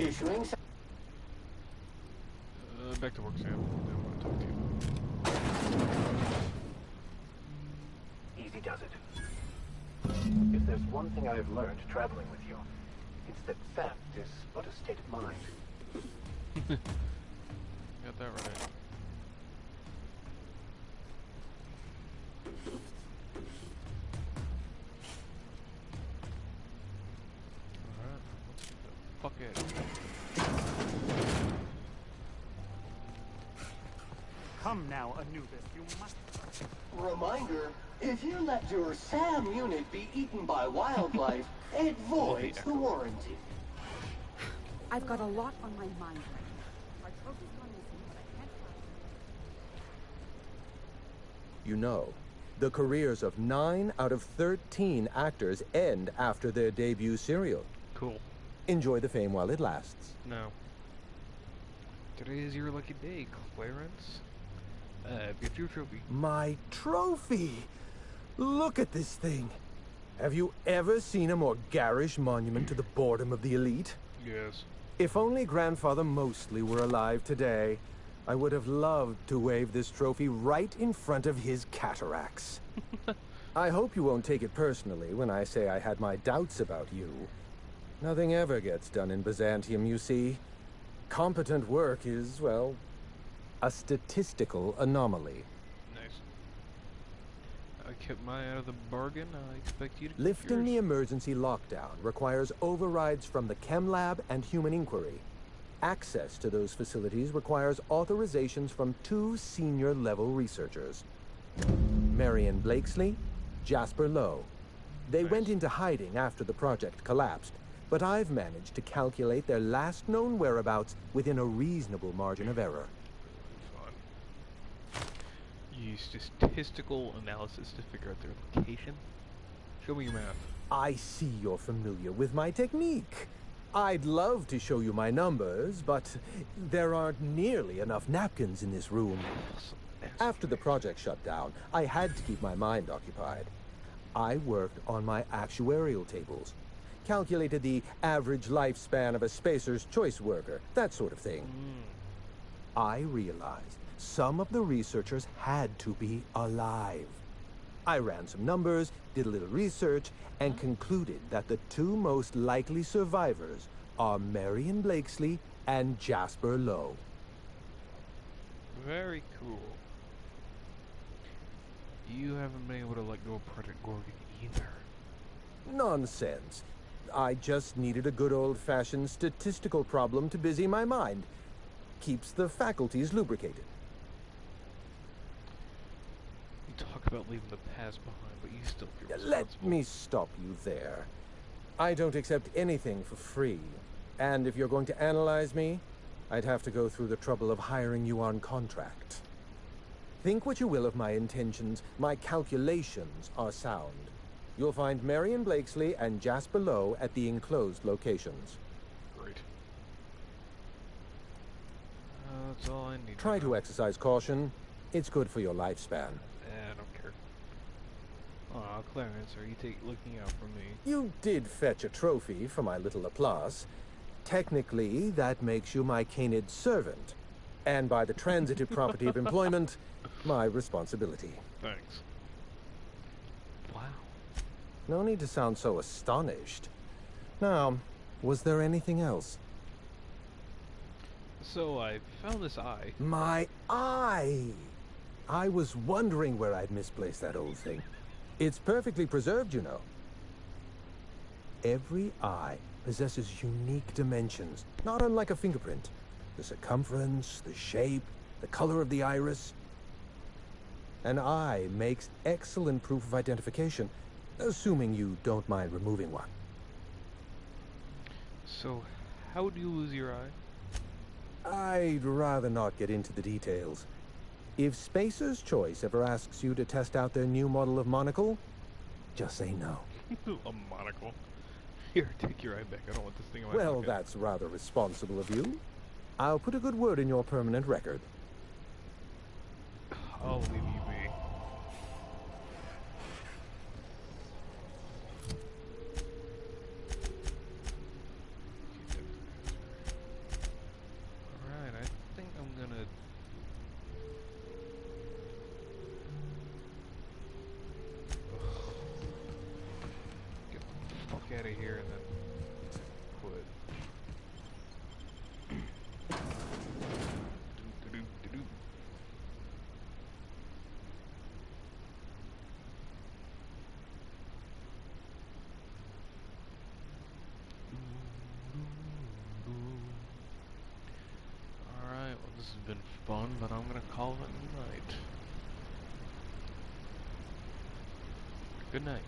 S10: Issuing.
S1: Back to work, Sam. I want to talk to you.
S4: Easy does it. If there's one thing I've learned traveling with you, it's that theft is but a state of mind.
S1: Got that right. Alright, let's get the fuck out of here.
S2: Come now, Anubis, you must...
S10: Reminder, if you let your SAM unit be eaten by wildlife, it voids the warranty.
S15: I've got a lot on my mind right now. Our trophy's gone missing, but I can't find
S23: You know, the careers of 9 out of 13 actors end after their debut serial.
S1: Cool.
S23: Enjoy the fame while it lasts.
S1: No. Today is your lucky day, Clarence. Get your trophy.
S23: My trophy! Look at this thing. Have you ever seen a more garish monument to the boredom of the elite?
S1: Yes.
S23: If only Grandfather Mostly were alive today, I would have loved to wave this trophy right in front of his cataracts. I hope you won't take it personally when I say I had my doubts about you. Nothing ever gets done in Byzantium, you see. Competent work is, well, a statistical anomaly.
S1: Nice. I kept mine out of the bargain. I expect you to keep
S23: Lifting the
S1: yours.
S23: emergency lockdown requires overrides from the Chem Lab and Human Inquiry. Access to those facilities requires authorizations from 2 senior-level researchers. Marion Blakesley, Jasper Lowe. They went into hiding after the project collapsed, but I've managed to calculate their last known whereabouts within a reasonable margin of error.
S1: Use statistical analysis to figure out their location. Show me your math.
S23: I see you're familiar with my technique. I'd love to show you my numbers, but there aren't nearly enough napkins in this room. After the project shut down, I had to keep my mind occupied. I worked on my actuarial tables, calculated the average lifespan of a Spacer's Choice worker, that sort of thing. I realized some of the researchers had to be alive. I ran some numbers, did a little research, and concluded that the 2 most likely survivors are Marion Blakesley and Jasper Lowe.
S1: Very cool. You haven't been able to let go of Project Gorgon either.
S23: Nonsense. I just needed a good old-fashioned statistical problem to busy my mind. Keeps the faculties lubricated.
S1: You talk about leaving the past behind, but you still feel
S23: Let me stop you there. I don't accept anything for free. And if you're going to analyze me, I'd have to go through the trouble of hiring you on contract. Think what you will of my intentions. My calculations are sound. You'll find Marion Blakesley and Jasper Lowe at the enclosed locations.
S1: Great. That's all I need.
S23: Try to exercise caution. It's good for your lifespan.
S1: I don't care. Aw, Clarence, are you looking out for me?
S23: You did fetch a trophy for my little applause. Technically, that makes you my canid servant. And by the transitive property of employment, my responsibility.
S1: Thanks. Wow.
S23: No need to sound so astonished. Now, was there anything else?
S1: So I found this eye.
S23: My eye! I was wondering where I'd misplaced that old thing. It's perfectly preserved, you know. Every eye possesses unique dimensions, not unlike a fingerprint. The circumference, the shape, the color of the iris. An eye makes excellent proof of identification, assuming you don't mind removing one.
S1: So, how do you lose your eye?
S23: I'd rather not get into the details. If Spacer's Choice ever asks you to test out their new model of monocle, just say no.
S1: A monocle? Here, take your eye back. I don't want this thing in my
S23: Well,
S1: pocket.
S23: that's rather responsible of you. I'll put a good word in your permanent record.
S1: I'll leave you be. Alright, I think I'm gonna... Get the fuck out of here and then quit. Do-do-do-do-do. Alright, well this has been fun, but I'm gonna call it a night. Good night.